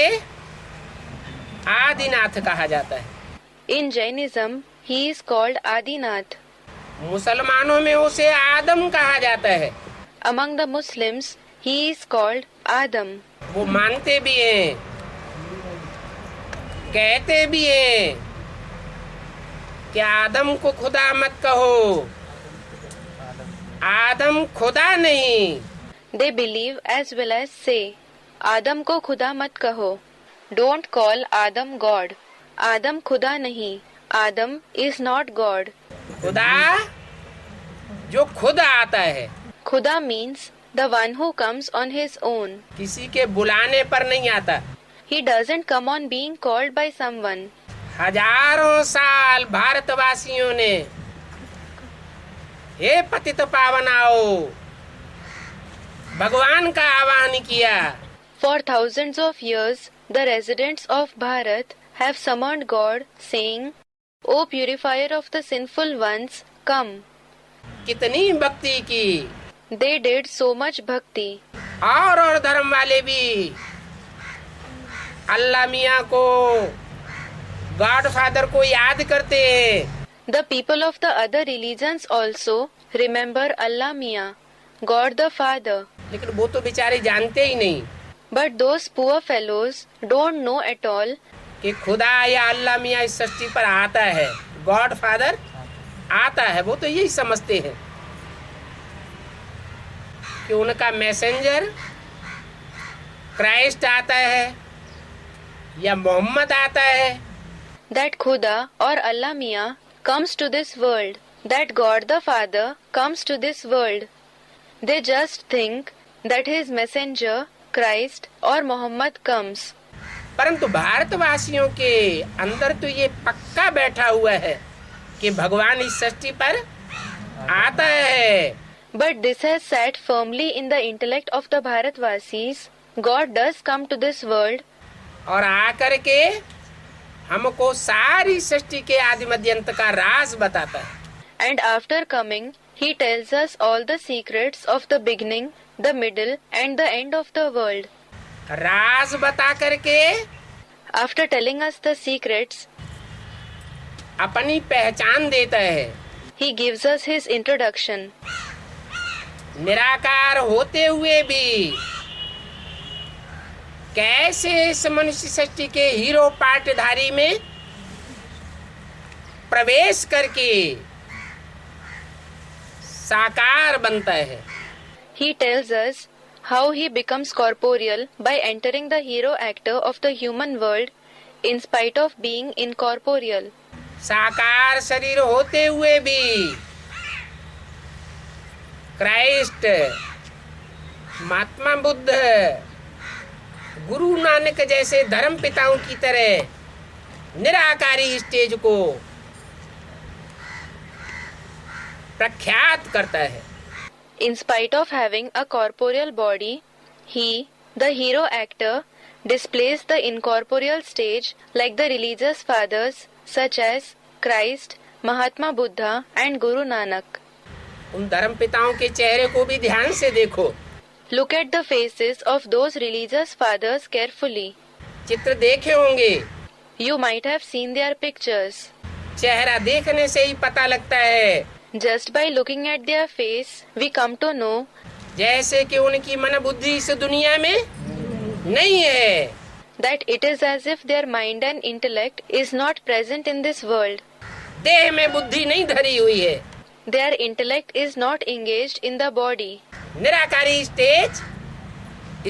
A: आदिनाथ कहा जाता है,
B: In Jainism, he is called Adinath.
A: मुसलमानों में उसे आदम कहा जाता है।
B: Among the Muslims, he is called Adam.
A: वो मानते भी हैं, कहते भी हैं कि आदम को खुदा मत कहो, आदम खुदा नहीं।
B: They believe as well as say, Adam को खुदा मत कहो. Don't call Adam God. Adam खुदा नहीं. Adam is not God.
A: खुदा जो खुद आता है,
B: खुदा means the one who comes on his own.
A: किसी के बुलाने पर नहीं आता।
B: He doesn't come on being called by someone.
A: हजारों साल भारतवासियों ने हे पतित पावन आओ भगवान का आह्वान किया।
B: For thousands of years, the residents of Bharat have summoned God, saying, O purifier of the sinful ones, come.
A: कितनी भक्ति की,
B: They did so much bhakti.
A: और धर्म वाले भी अल्लाह मियाँ को, गॉड फादर को याद करते हैं।
B: The people of the other religions also remember Allah Mia, God the Father.
A: लेकिन वो तो बेचारे जानते ही नहीं
B: But those poor fellows don't know at all
A: कि खुदा या अल्लाह मियाँ इस सृष्टि पर आता है, गॉड फादर आता है। वो तो यही समझते हैं कि उनका मैसेंजर क्राइस्ट आता है या मोहम्मद आता है।
B: that Khuda or Allah Mia comes to this world, that God the Father comes to this world. They just think that his messenger, Christ or Muhammad comes.
A: परंतु भारतवासियों के अंदर तो ये पक्का बैठा हुआ है कि भगवान इस सृष्टि पर आता है।
B: But this has sat firmly in the intellect of the Bharatvasis. God does come to this world.
A: और आकर के हमको सारी सृष्टि के आदि मध्य अंत का राज बताता है।
B: And after coming, he tells us all the secrets of the beginning, the middle and the end of the world.
A: राज बता करके
B: After telling us the secrets,
A: अपनी पहचान देता है।
B: he gives us his introduction.
A: निराकार होते हुए भी कैसे इस मनुष्य सृष्टि के हीरो पाटधारी में प्रवेश करके साकार बनता है।
B: He tells us how he becomes corporeal by entering the hero actor of the human world in spite of being incorporeal.
A: साकार शरीर होते हुए भी क्राइस्ट, महात्मा बुद्ध, गुरु नानक जैसे धर्म पिताओं की तरह निराकारी स्टेज को प्रख्यात करता है।
B: In spite of having a corporeal body, he, the hero actor, displays the incorporeal stage like the religious fathers such as Christ, Mahatma Buddha and Guru Nanak.
A: उन धर्म पिताओं के चेहरे को भी ध्यान से देखो।
B: Look at the faces of those religious fathers carefully.
A: चित्र देखे होंगे,
B: You might have seen their pictures.
A: चेहरा देखने से ही पता लगता है
B: Just by looking at their face, we come to know
A: जैसे कि उनकी मन बुद्धि इस दुनिया में नहीं है।
B: that it is as if their mind and intellect is not present in this world.
A: देह में बुद्धि नहीं धरी हुई है।
B: Their intellect is not engaged in the body.
A: निराकारी स्टेज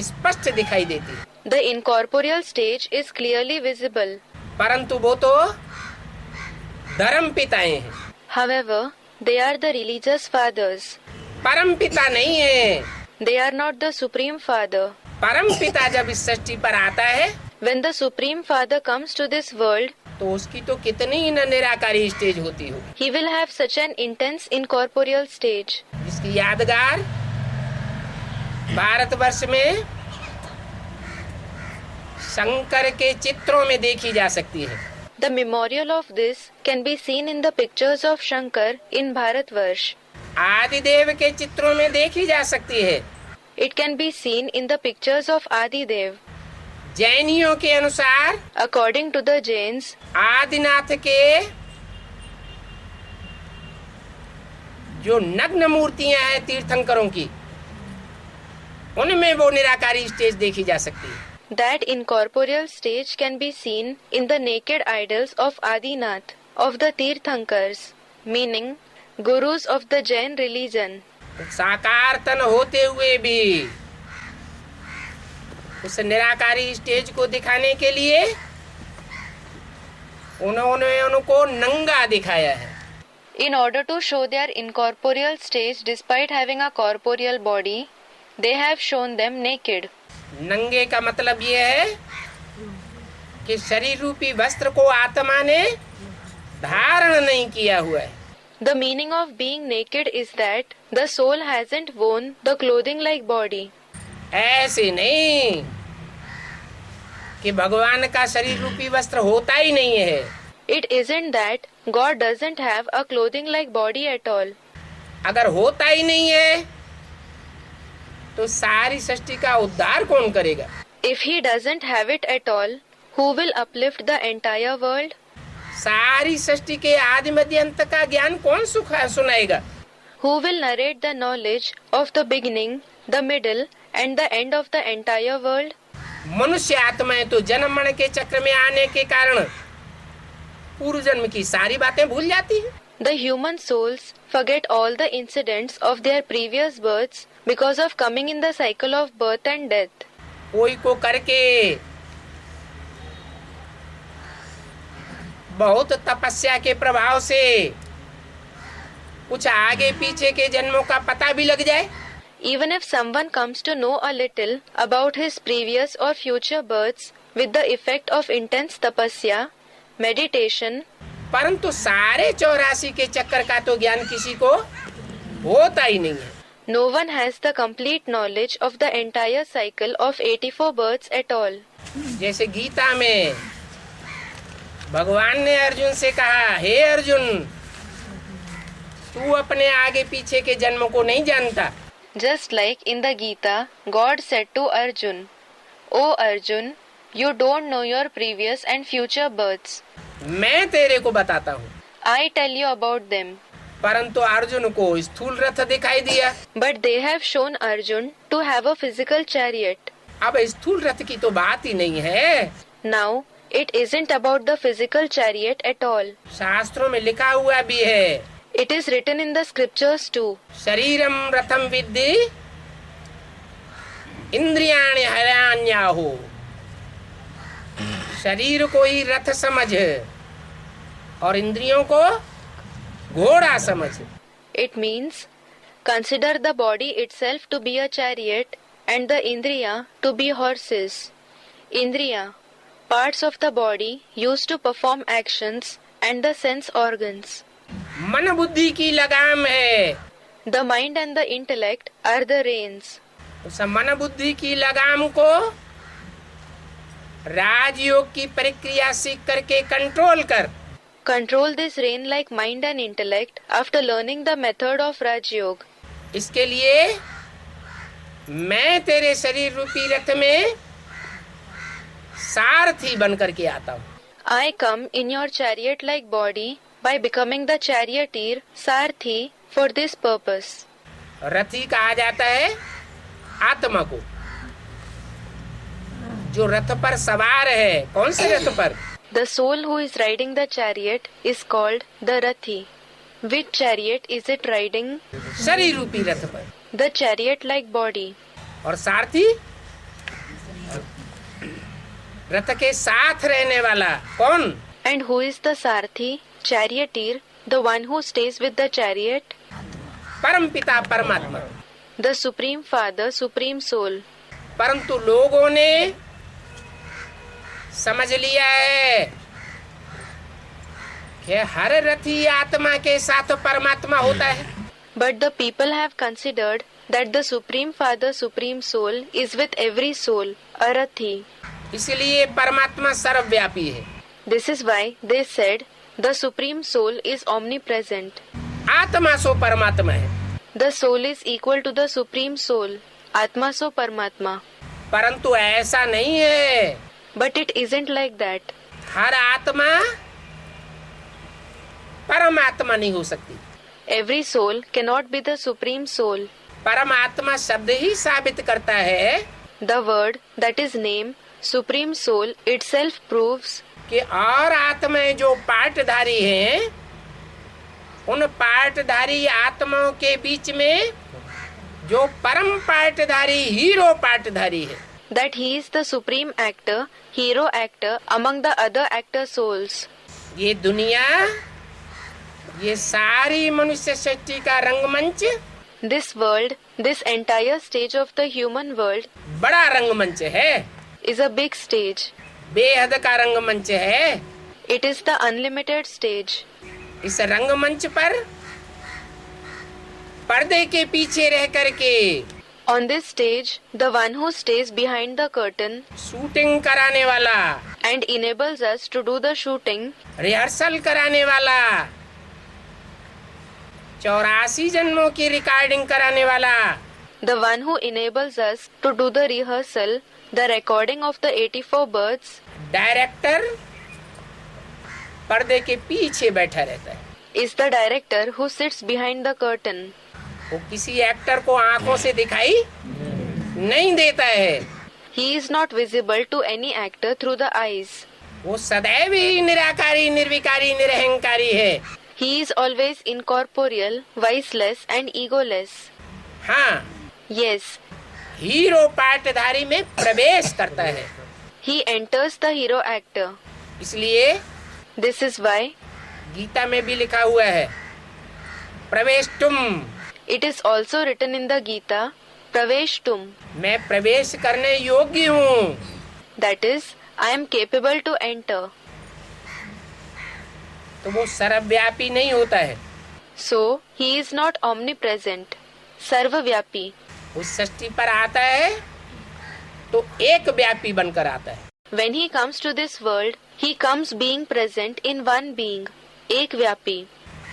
A: स्पष्ट दिखाई देती है,
B: The incorporeal stage is clearly visible.
A: परंतु वो तो धर्म पिताएं हैं,
B: However, they are the religious fathers.
A: परम पिता नहीं है।
B: They are not the Supreme Father.
A: परम पिता जब इस सृष्टि पर आता है
B: When the Supreme Father comes to this world,
A: तो उसकी तो कितनी ही न निराकारी स्टेज होती होगी,
B: he will have such an intense incorporeal stage.
A: जिसकी यादगार भारतवर्ष में शंकर के चित्रों में देखी जा सकती है।
B: The memorial of this can be seen in the pictures of Shankar in Bharatvarsh.
A: आदिदेव के चित्रों में देखी जा सकती है।
B: It can be seen in the pictures of Adidev.
A: जैनियों के अनुसार
B: According to the Jains,
A: Adinath के जो नग्न मूर्तियां हैं तीर्थंकरों की, उनमें वो निराकारी स्टेज देखी जा सकती है।
B: that incorporeal stage can be seen in the naked idols of Adinath, of the Tirthankars, meaning gurus of the Jain religion.
A: साकार तन होते हुए भी उस निराकारी स्टेज को दिखाने के लिए उन्होंने उनको नंगा दिखाया है।
B: In order to show their incorporeal stage despite having a corporeal body, they have shown them naked.
A: नंगे का मतलब ये है कि शरीर रूपी वस्त्र को आत्मा ने धारण नहीं किया हुआ है।
B: The meaning of being naked is that the soul hasn't worn the clothing like body.
A: ऐसे नहीं कि भगवान का शरीर रूपी वस्त्र होता ही नहीं है।
B: It isn't that God doesn't have a clothing like body at all.
A: अगर होता ही नहीं है तो सारी सृष्टि का उद्धार कौन करेगा?
B: If he doesn't have it at all, who will uplift the entire world?
A: सारी सृष्टि के आदि मध्य अंत का ज्ञान कौन सुनाएगा?
B: Who will narrate the knowledge of the beginning, the middle and the end of the entire world?
A: मनुष्य आत्माएं तो जन्म मरण के चक्र में आने के कारण पूर्व जन्म की सारी बातें भूल जाती हैं।
B: The human souls forget all the incidents of their previous births because of coming in the cycle of birth and death.
A: कोई को करके बहुत तपस्या के प्रभाव से कुछ आगे पीछे के जन्मों का पता भी लग जाए,
B: Even if someone comes to know a little about his previous or future births with the effect of intense tapasya, meditation,
A: परंतु सारे 84 के चक्कर का तो ज्ञान किसी को होता ही नहीं है।
B: no one has the complete knowledge of the entire cycle of 84 births at all.
A: जैसे गीता में भगवान ने अर्जुन से कहा, हे अर्जुन, तू अपने आगे पीछे के जन्मों को नहीं जानता।
B: Just like in the Gita, God said to Arjun, "O Arjun, you don't know your previous and future births.
A: मैं तेरे को बताता हूँ।
B: I tell you about them."
A: परंतु अर्जुन को स्थूल रथ दिखाई दिया।
B: But they have shown Arjun to have a physical chariot.
A: अब स्थूल रथ की तो बात ही नहीं है।
B: Now, it isn't about the physical chariot at all.
A: शास्त्रों में लिखा हुआ भी है,
B: It is written in the scriptures too.
A: शरीरम रथम विद्धि इंद्रियाणि हरान्याहो। शरीर को ही रथ समझ और इंद्रियों को घोड़ा समझ।
B: It means, consider the body itself to be a chariot and the indriya to be horses. Indriya, parts of the body used to perform actions, and the sense organs.
A: मन बुद्धि की लगाम है।
B: The mind and the intellect are the reins.
A: उस मन बुद्धि की लगाम को राजयोग की प्रक्रिया सीख करके कंट्रोल कर।
B: Control this rein like mind and intellect after learning the method of Raj Yoga.
A: इसके लिए मैं तेरे शरीर रूपी रथ में सारथी बन करके आता हूँ।
B: I come in your chariot-like body by becoming the charioteer, Sarthi, for this purpose.
A: रथी कहा जाता है आत्मा को, जो रथ पर सवार है। कौन से रथ पर?
B: The soul who is riding the chariot is called the Rathi. Which chariot is it riding?
A: शरीर रूपी रथ पर।
B: The chariot-like body.
A: और सारथी रथ के साथ रहने वाला कौन?
B: And who is the Sarthi, charioteer, the one who stays with the chariot?
A: परम पिता परमात्मा।
B: The Supreme Father, Supreme Soul.
A: परंतु लोगों ने समझ लिया है कि हर रथी आत्मा के साथ परमात्मा होता है।
B: But the people have considered that the Supreme Father, Supreme Soul is with every soul, a Rathi.
A: इसलिए परमात्मा सर्वव्यापी है।
B: This is why they said the Supreme Soul is omnipresent.
A: आत्मा सो परमात्मा है।
B: The soul is equal to the Supreme Soul, Atma so Paramatma.
A: परंतु ऐसा नहीं है।
B: But it isn't like that.
A: हर आत्मा परमात्मा नहीं हो सकती।
B: Every soul cannot be the Supreme Soul.
A: परमात्मा शब्द ही साबित करता है
B: The word, that is name, Supreme Soul itself proves
A: कि और आत्माएं जो पार्टधारी हैं, उन पार्टधारी आत्माओं के बीच में जो परम पार्टधारी हीरो पार्टधारी है,
B: that he is the supreme actor, hero actor among the other actor souls.
A: ये दुनिया, ये सारी मनुष्य सृष्टि का रंगमंच,
B: This world, this entire stage of the human world
A: बड़ा रंगमंच है,
B: is a big stage.
A: बेहद का रंगमंच है।
B: It is the unlimited stage.
A: इस रंगमंच पर पर्दे के पीछे रह करके
B: On this stage, the one who stays behind the curtain
A: shooting कराने वाला,
B: and enables us to do the shooting,
A: rehearsal कराने वाला, 84 जन्मों की रिकॉर्डिंग कराने वाला,
B: the one who enables us to do the rehearsal, the recording of the 84 births,
A: director पर्दे के पीछे बैठा रहता है।
B: is the director who sits behind the curtain.
A: वो किसी एक्टर को आंखों से दिखाई नहीं देता है।
B: He is not visible to any actor through the eyes.
A: वो सदैव ही निराकारी, निर्विकारी, निरहंकारी है।
B: He is always incorporeal, viceless and egoless.
A: हाँ,
B: Yes,
A: हीरो पार्टधारी में प्रवेश करता है।
B: he enters the hero actor.
A: इसलिए
B: This is why
A: गीता में भी लिखा हुआ है, प्रवेश तुम।
B: it is also written in the Gita, Praveshtum.
A: मैं प्रवेश करने योग्य हूँ।
B: That is, I am capable to enter.
A: तो वो सर्वव्यापी नहीं होता है।
B: So, he is not omnipresent, सर्वव्यापी.
A: उस सृष्टि पर आता है तो एक व्यापी बनकर आता है।
B: When he comes to this world, he comes being present in one being, एक व्यापी.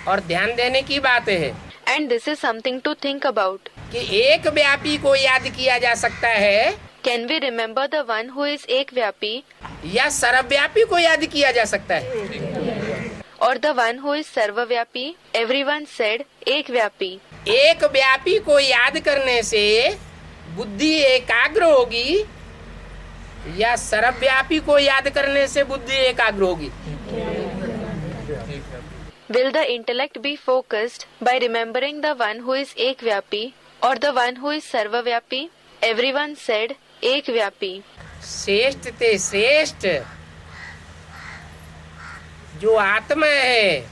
A: और ध्यान देने की बात है
B: And this is something to think about.
A: कि एक व्यापी को याद किया जा सकता है
B: Can we remember the one who is एक व्यापी
A: या सर्वव्यापी को याद किया जा सकता है?
B: or the one who is सर्वव्यापी? Everyone said एक व्यापी.
A: एक व्यापी को याद करने से बुद्धि एकाग्र होगी या सर्वव्यापी को याद करने से बुद्धि एकाग्र होगी?
B: Will the intellect be focused by remembering the one who is एक व्यापी or the one who is सर्वव्यापी? Everyone said एक व्यापी.
A: श्रेष्ठ ते श्रेष्ठ जो आत्मा है,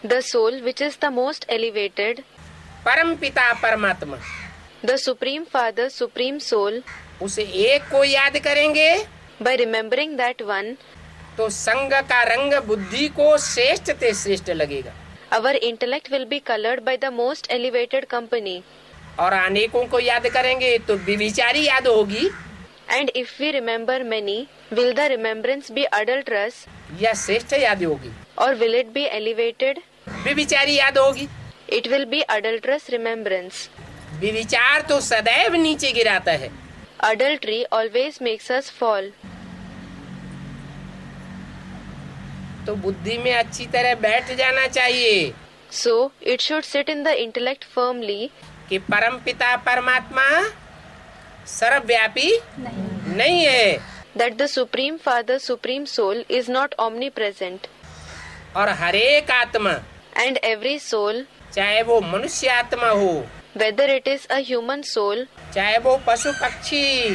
B: The soul which is the most elevated,
A: परम पिता परमात्मा,
B: the supreme father, supreme soul,
A: उसे एक को याद करेंगे
B: by remembering that one,
A: तो संग का रंग बुद्धि को श्रेष्ठ ते श्रेष्ठ लगेगा।
B: our intellect will be colored by the most elevated company.
A: और अनेकों को याद करेंगे तो विविचारी याद होगी
B: And if we remember many, will the remembrance be adulterous
A: या श्रेष्ठ याद होगी?
B: or will it be elevated?
A: विविचारी याद होगी।
B: It will be adulterous remembrance.
A: विविचार तो सदैव नीचे गिराता है।
B: Adultery always makes us fall.
A: तो बुद्धि में अच्छी तरह बैठ जाना चाहिए
B: So, it should sit in the intellect firmly
A: कि परम पिता परमात्मा सर्वव्यापी नहीं है
B: that the Supreme Father, Supreme Soul is not omnipresent.
A: और हरेक आत्मा,
B: And every soul,
A: चाहे वो मनुष्य आत्मा हो,
B: whether it is a human soul,
A: चाहे वो पशु पक्षी,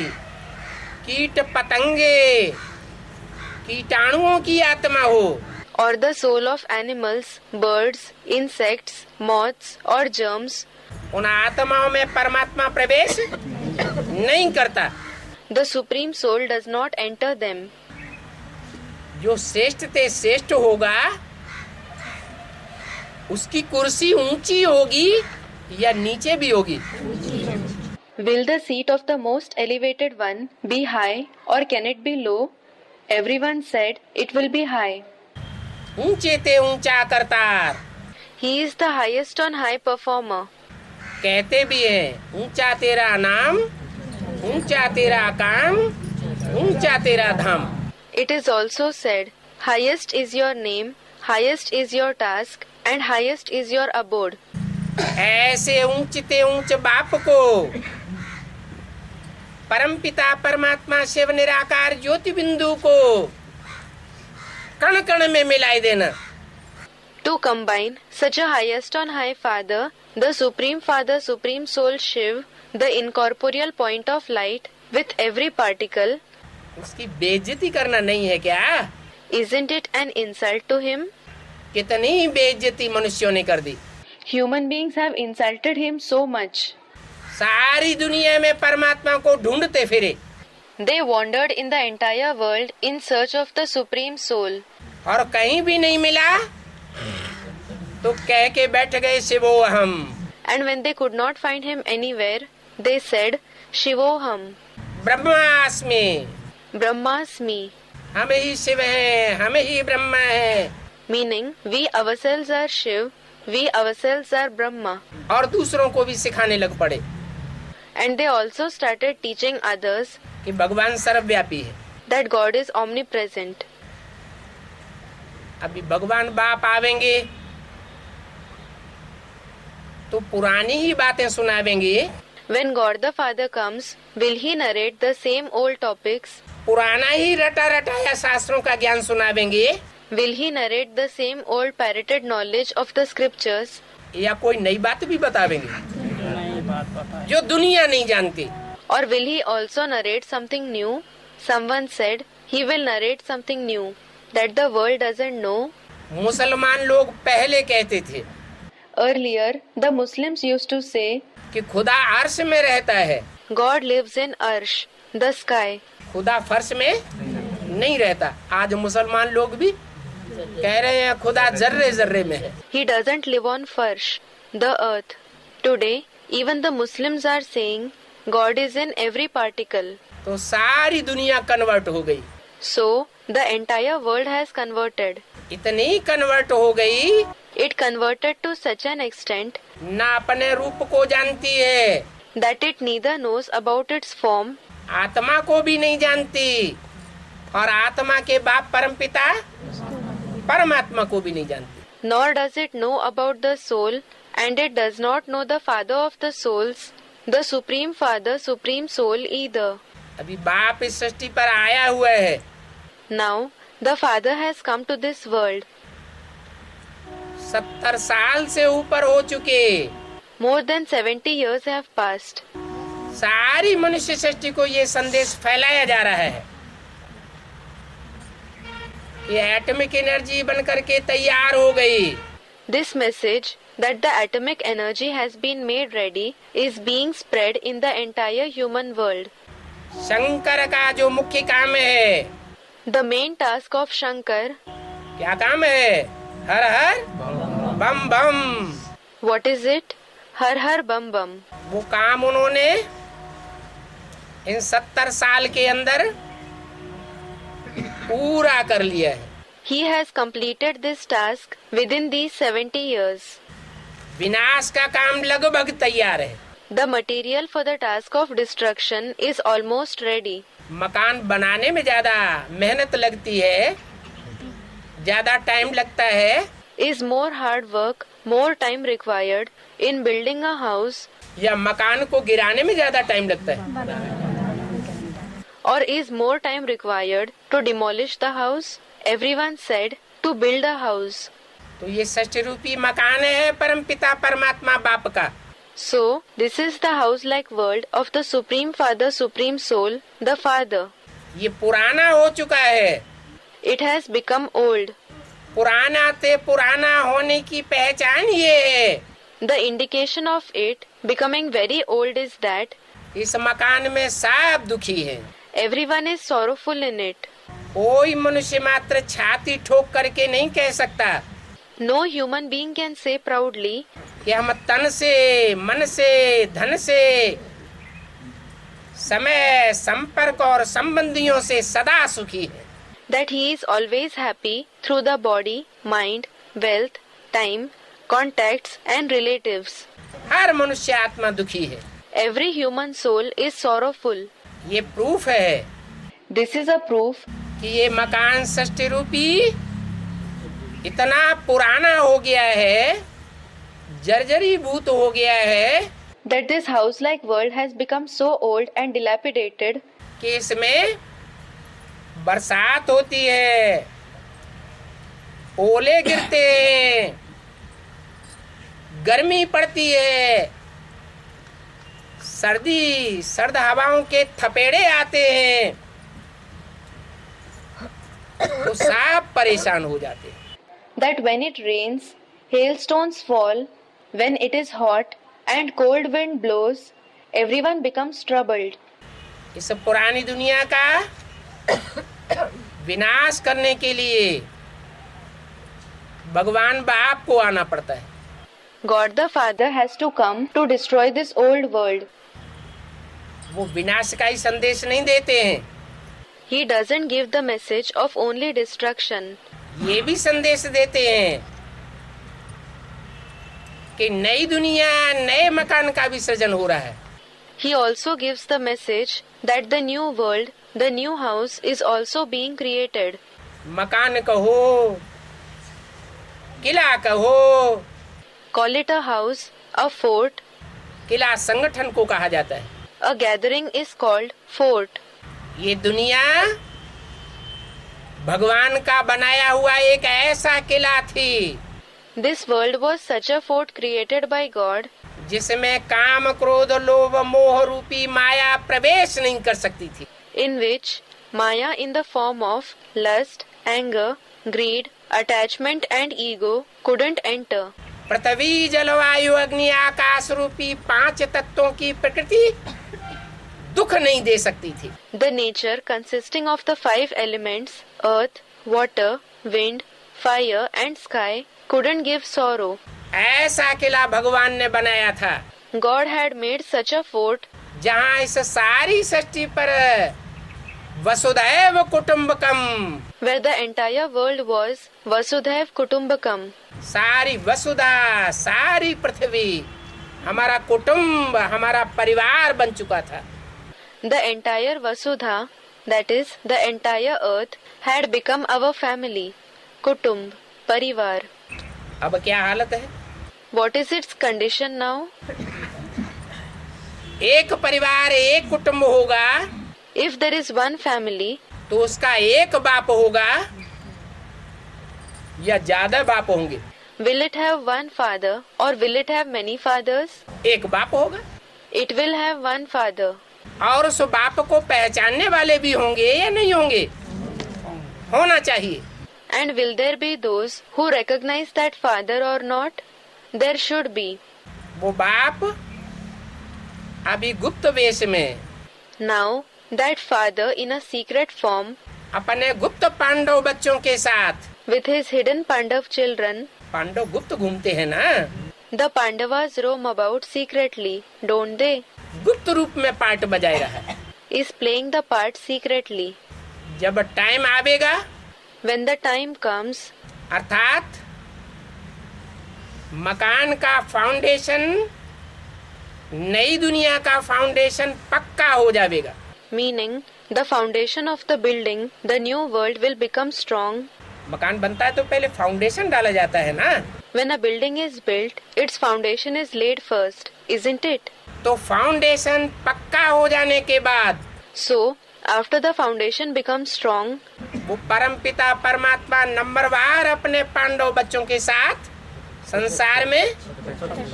A: कीट पतंगे, कीटाणुओं की आत्मा हो,
B: or the soul of animals, birds, insects, moths or germs,
A: उन आत्माओं में परमात्मा प्रवेश नहीं करता।
B: the Supreme Soul does not enter them.
A: जो श्रेष्ठ ते श्रेष्ठ होगा उसकी कुर्सी ऊंची होगी या नीचे भी होगी?
B: Will the seat of the most elevated one be high or can it be low? Everyone said it will be high.
A: ऊंचे ते ऊंचा Kartar,
B: He is the highest on high performer.
A: कहते भी हैं ऊंचा तेरा नाम, ऊंचा तेरा काम, ऊंचा तेरा धाम।
B: It is also said, highest is your name, highest is your task, and highest is your abode.
A: ऐसे ऊंचते ऊंच बाप को परम पिता परमात्मा शिव निराकार ज्योति बिंदु को कण कण में मिलाई देना।
B: To combine such a highest on high Father, the Supreme Father, Supreme Soul Shiv, the incorporeal point of light, with every particle,
A: उसकी बेइज्जती करना नहीं है क्या?
B: isn't it an insult to him?
A: कितनी बेइज्जती मनुष्यों ने कर दी।
B: Human beings have insulted him so much.
A: सारी दुनिया में परमात्मा को ढूंढते फिरे
B: They wandered in the entire world in search of the Supreme Soul.
A: और कहीं भी नहीं मिला तो कह के बैठ गए शिवोहम।
B: And when they could not find him anywhere, they said, Shivoham,
A: ब्रह्मास्मि,
B: Brahmasmi,
A: हम ही शिव हैं, हम ही ब्रह्मा हैं।
B: meaning we ourselves are Shiv, we ourselves are Brahma.
A: और दूसरों को भी सिखाने लग पड़े
B: And they also started teaching others
A: कि भगवान सर्वव्यापी है।
B: that God is omnipresent.
A: अभी भगवान बाप आवेंगे तो पुरानी ही बातें सुनावेंगे।
B: When God the Father comes, will he narrate the same old topics?
A: पुराना ही रटा रटाया शास्त्रों का ज्ञान सुनावेंगे,
B: Will he narrate the same old parroted knowledge of the scriptures?
A: या कोई नई बात भी बतावेंगे जो दुनिया नहीं जानती।
B: Or will he also narrate something new? Someone said he will narrate something new that the world doesn't know.
A: मुसलमान लोग पहले कहते थे
B: Earlier, the Muslims used to say,
A: कि खुदा अर्श में रहता है,
B: God lives in Arsh, the sky.
A: खुदा फर्श में नहीं रहता। आज मुसलमान लोग भी कह रहे हैं खुदा जर्रे जर्रे में है।
B: He doesn't live on Farsh, the earth. Today, even the Muslims are saying, God is in every particle.
A: तो सारी दुनिया कन्वर्ट हो गई।
B: So, the entire world has converted.
A: इतनी कन्वर्ट हो गई,
B: It converted to such an extent
A: ना अपने रूप को जानती है,
B: that it neither knows about its form,
A: आत्मा को भी नहीं जानती, और आत्मा के बाप परमपिता परमात्मा को भी नहीं जानती।
B: nor does it know about the soul, and it does not know the Father of the souls, the Supreme Father, Supreme Soul either.
A: अभी बाप इस सृष्टि पर आया हुआ है,
B: Now, the Father has come to this world.
A: 70 साल से ऊपर हो चुके।
B: More than 70 years have passed.
A: सारी मनुष्य सृष्टि को ये संदेश फैलाया जा रहा है। ये एटॉमिक एनर्जी बन करके तैयार हो गई।
B: This message that the atomic energy has been made ready is being spread in the entire human world.
A: Shankar का जो मुख्य काम है,
B: The main task of Shankar,
A: क्या काम है? हर हर बम बम।
B: what is it? Har Har Bam Bam.
A: वो काम उन्होंने इन 70 साल के अंदर पूरा कर लिया है।
B: He has completed this task within these 70 years.
A: विनाश का काम लगभग तैयार है।
B: The material for the task of destruction is almost ready.
A: मकान बनाने में ज्यादा मेहनत लगती है, ज्यादा टाइम लगता है,
B: Is more hard work, more time required in building a house,
A: या मकान को गिराने में ज्यादा टाइम लगता है?
B: or is more time required to demolish the house? Everyone said to build a house.
A: तो ये सृष्टि रूपी मकान है परमपिता परमात्मा बाप का।
B: So, this is the house-like world of the Supreme Father, Supreme Soul, the Father.
A: ये पुराना हो चुका है।
B: It has become old.
A: पुराना ते पुराना होने की पहचान ये है।
B: The indication of it becoming very old is that
A: इस मकान में सब दुखी हैं।
B: everyone is sorrowful in it.
A: कोई मनुष्य मात्र छाती ठोक करके नहीं कह सकता
B: No human being can say proudly
A: कि हम तन से, मन से, धन से, समय, संपर्क और संबंधियों से सदा सुखी है।
B: that he is always happy through the body, mind, wealth, time, contacts and relatives.
A: हर मनुष्य आत्मा दुखी है।
B: Every human soul is sorrowful.
A: ये प्रूफ है
B: This is a proof
A: कि ये मकान सृष्टि रूपी इतना पुराना हो गया है, जर्जरीभूत हो गया है
B: that this house-like world has become so old and dilapidated
A: कि इसमें बरसात होती है, ओले गिरते हैं, गर्मी पड़ती है, सर्द हवाओं के थपेड़े आते हैं, तो सब परेशान हो जाते हैं।
B: that when it rains, hailstones fall, when it is hot and cold wind blows, everyone becomes troubled.
A: इस पुरानी दुनिया का विनाश करने के लिए भगवान बाप को आना पड़ता है।
B: God the Father has to come to destroy this old world.
A: वो विनाश का ही संदेश नहीं देते हैं,
B: He doesn't give the message of only destruction.
A: ये भी संदेश देते हैं कि नई दुनिया, नए मकान का भी सृजन हो रहा है।
B: He also gives the message that the new world, the new house is also being created.
A: मकान कहो किला कहो,
B: call it a house, a fort.
A: किला संगठन को कहा जाता है।
B: A gathering is called fort.
A: ये दुनिया भगवान का बनाया हुआ एक ऐसा किला थी
B: This world was such a fort created by God
A: जिसमें काम, क्रोध, लोभ, मोह रूपी माया प्रवेश नहीं कर सकती थी।
B: in which Maya in the form of lust, anger, greed, attachment and ego couldn't enter.
A: पृथ्वी, जलवायु, अग्नि, आकाश रूपी 5 तत्वों की प्रकृति दुख नहीं दे सकती थी।
B: The nature consisting of the 5 elements, earth, water, wind, fire and sky couldn't give sorrow.
A: ऐसा किला भगवान ने बनाया था
B: God had made such a fort
A: जहाँ इस सारी सृष्टि पर वसुधैव कुटुम्बकम,
B: where the entire world was Vasudhaiv Kutumbakam.
A: सारी वसुधा, सारी पृथ्वी हमारा कुटुंब, हमारा परिवार बन चुका था।
B: The entire Vasudha, that is, the entire earth, had become our family, Kutumb, Parivar.
A: अब क्या हालत है?
B: What is its condition now?
A: एक परिवार, एक कुटुंब होगा
B: If there is one family,
A: तो उसका एक बाप होगा या ज्यादा बाप होंगे?
B: will it have one father or will it have many fathers?
A: एक बाप होगा
B: It will have one father.
A: और उस बाप को पहचानने वाले भी होंगे या नहीं होंगे? होना चाहिए।
B: And will there be those who recognize that father or not? There should be.
A: वो बाप अभी गुप्त वेश में
B: Now, that father in a secret form,
A: अपने गुप्त पांडव बच्चों के साथ,
B: with his hidden Pandav children,
A: Pandav गुप्त घूमते हैं ना,
B: the Pandavas roam about secretly, don't they?
A: गुप्त रूप में पार्ट बजाए रहा है।
B: Is playing the part secretly.
A: जब टाइम आवेगा,
B: When the time comes,
A: अर्थात मकान का फाउंडेशन, नई दुनिया का फाउंडेशन पक्का हो जाएगा।
B: meaning the foundation of the building, the new world will become strong.
A: मकान बनता है तो पहले फाउंडेशन डाला जाता है ना,
B: When a building is built, its foundation is laid first, isn't it?
A: तो फाउंडेशन पक्का हो जाने के बाद
B: So, after the foundation becomes strong,
A: वो परमपिता परमात्मा नंबरवार अपने पांडव बच्चों के साथ संसार में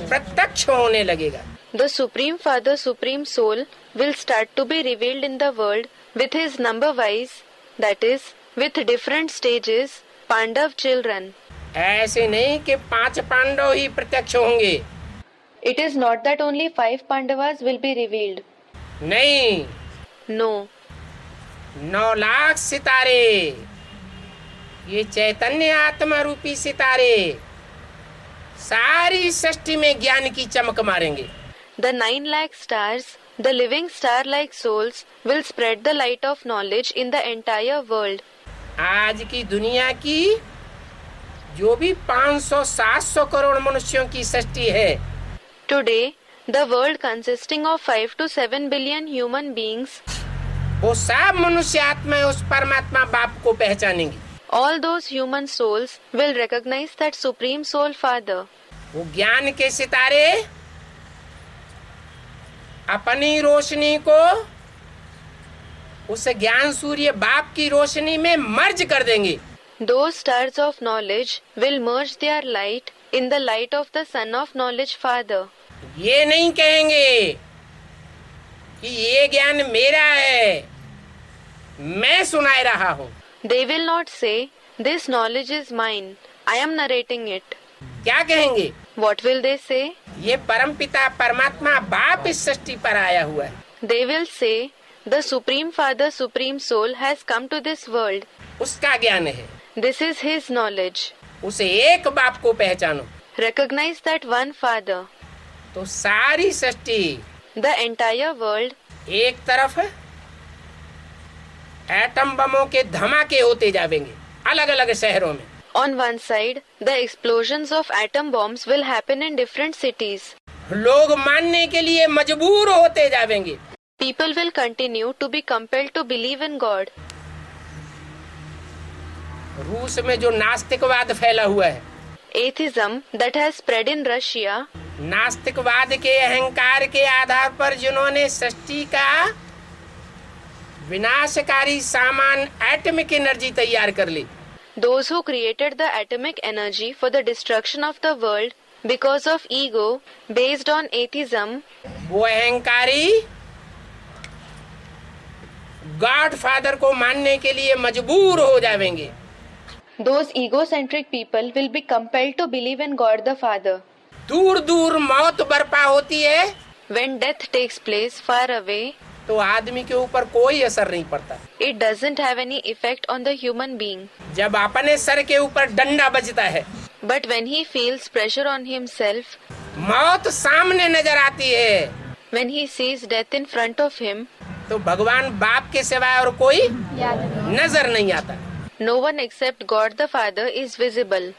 A: प्रत्यक्ष होने लगेगा।
B: the Supreme Father, Supreme Soul, will start to be revealed in the world with his number-wise, that is, with different stages, Pandav children.
A: ऐसे नहीं कि 5 पांडव ही प्रत्यक्ष होंगे,
B: It is not that only 5 Pandavas will be revealed.
A: नहीं,
B: No,
A: 9 lakh सितारे, ये चैतन्य आत्मा रूपी सितारे सारी सृष्टि में ज्ञान की चमक मारेंगे।
B: the 9 lakh stars, the living star-like souls, will spread the light of knowledge in the entire world.
A: आज की दुनिया की जो भी 500-700 करोड़ मनुष्यों की सृष्टि है,
B: Today, the world consisting of 5 to 7 billion human beings,
A: वो सब मनुष्य आत्मा उस परमात्मा बाप को पहचानेंगी।
B: all those human souls will recognize that Supreme Soul Father.
A: वो ज्ञान के सितारे अपनी रोशनी को उस ज्ञान सूर्य बाप की रोशनी में मर्ज कर देंगे।
B: Those stars of knowledge will merge their light in the light of the Son of Knowledge Father.
A: ये नहीं कहेंगे कि ये ज्ञान मेरा है, मैं सुनाए रहा हूँ।
B: They will not say, this knowledge is mine, I am narrating it.
A: क्या कहेंगे?
B: What will they say?
A: ये परमपिता परमात्मा बाप इस सृष्टि पर आया हुआ है।
B: They will say, the Supreme Father, Supreme Soul has come to this world.
A: उसका ज्ञान है।
B: This is his knowledge.
A: उसे एक बाप को पहचानो
B: Recognize that one Father.
A: तो सारी सृष्टि
B: The entire world,
A: एक तरफ एटम बमों के धमाके होते जाएंगे अलग अलग शहरों में,
B: on one side, the explosions of atom bombs will happen in different cities.
A: लोग मानने के लिए मजबूर होते जाएंगे।
B: People will continue to be compelled to believe in God.
A: रूस में जो नास्तिकवाद फैला हुआ है,
B: Atheism that has spread in Russia,
A: नास्तिकवाद के अहंकार के आधार पर जिन्होंने सृष्टि का विनाशकारी सामान एटॉमिक एनर्जी तैयार कर ली,
B: those who created the atomic energy for the destruction of the world because of ego based on atheism,
A: वो अहंकारी गॉड फादर को मानने के लिए मजबूर हो जाएंगे।
B: those egocentric people will be compelled to believe in God the Father.
A: दूर दूर मौत बरपा होती है
B: When death takes place far away,
A: तो आदमी के ऊपर कोई असर नहीं पड़ता।
B: it doesn't have any effect on the human being.
A: जब अपने सर के ऊपर डंडा बजता है,
B: But when he feels pressure on himself,
A: मौत सामने नजर आती है,
B: when he sees death in front of him,
A: तो भगवान बाप के सिवाय और कोई नजर नहीं आता।
B: no one except God the Father is visible.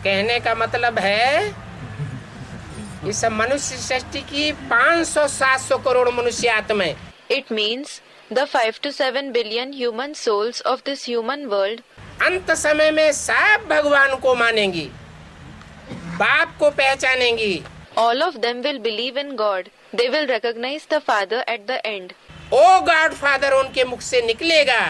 A: कहने का मतलब है इस मनुष्य सृष्टि की 500-700 करोड़ मनुष्य आत्माएं,
B: It means the 5 to 7 billion human souls of this human world
A: अंत समय में सब भगवान को मानेंगी, बाप को पहचानेंगी।
B: all of them will believe in God. They will recognize the Father at the end.
A: O God father उनके मुख से निकलेगा,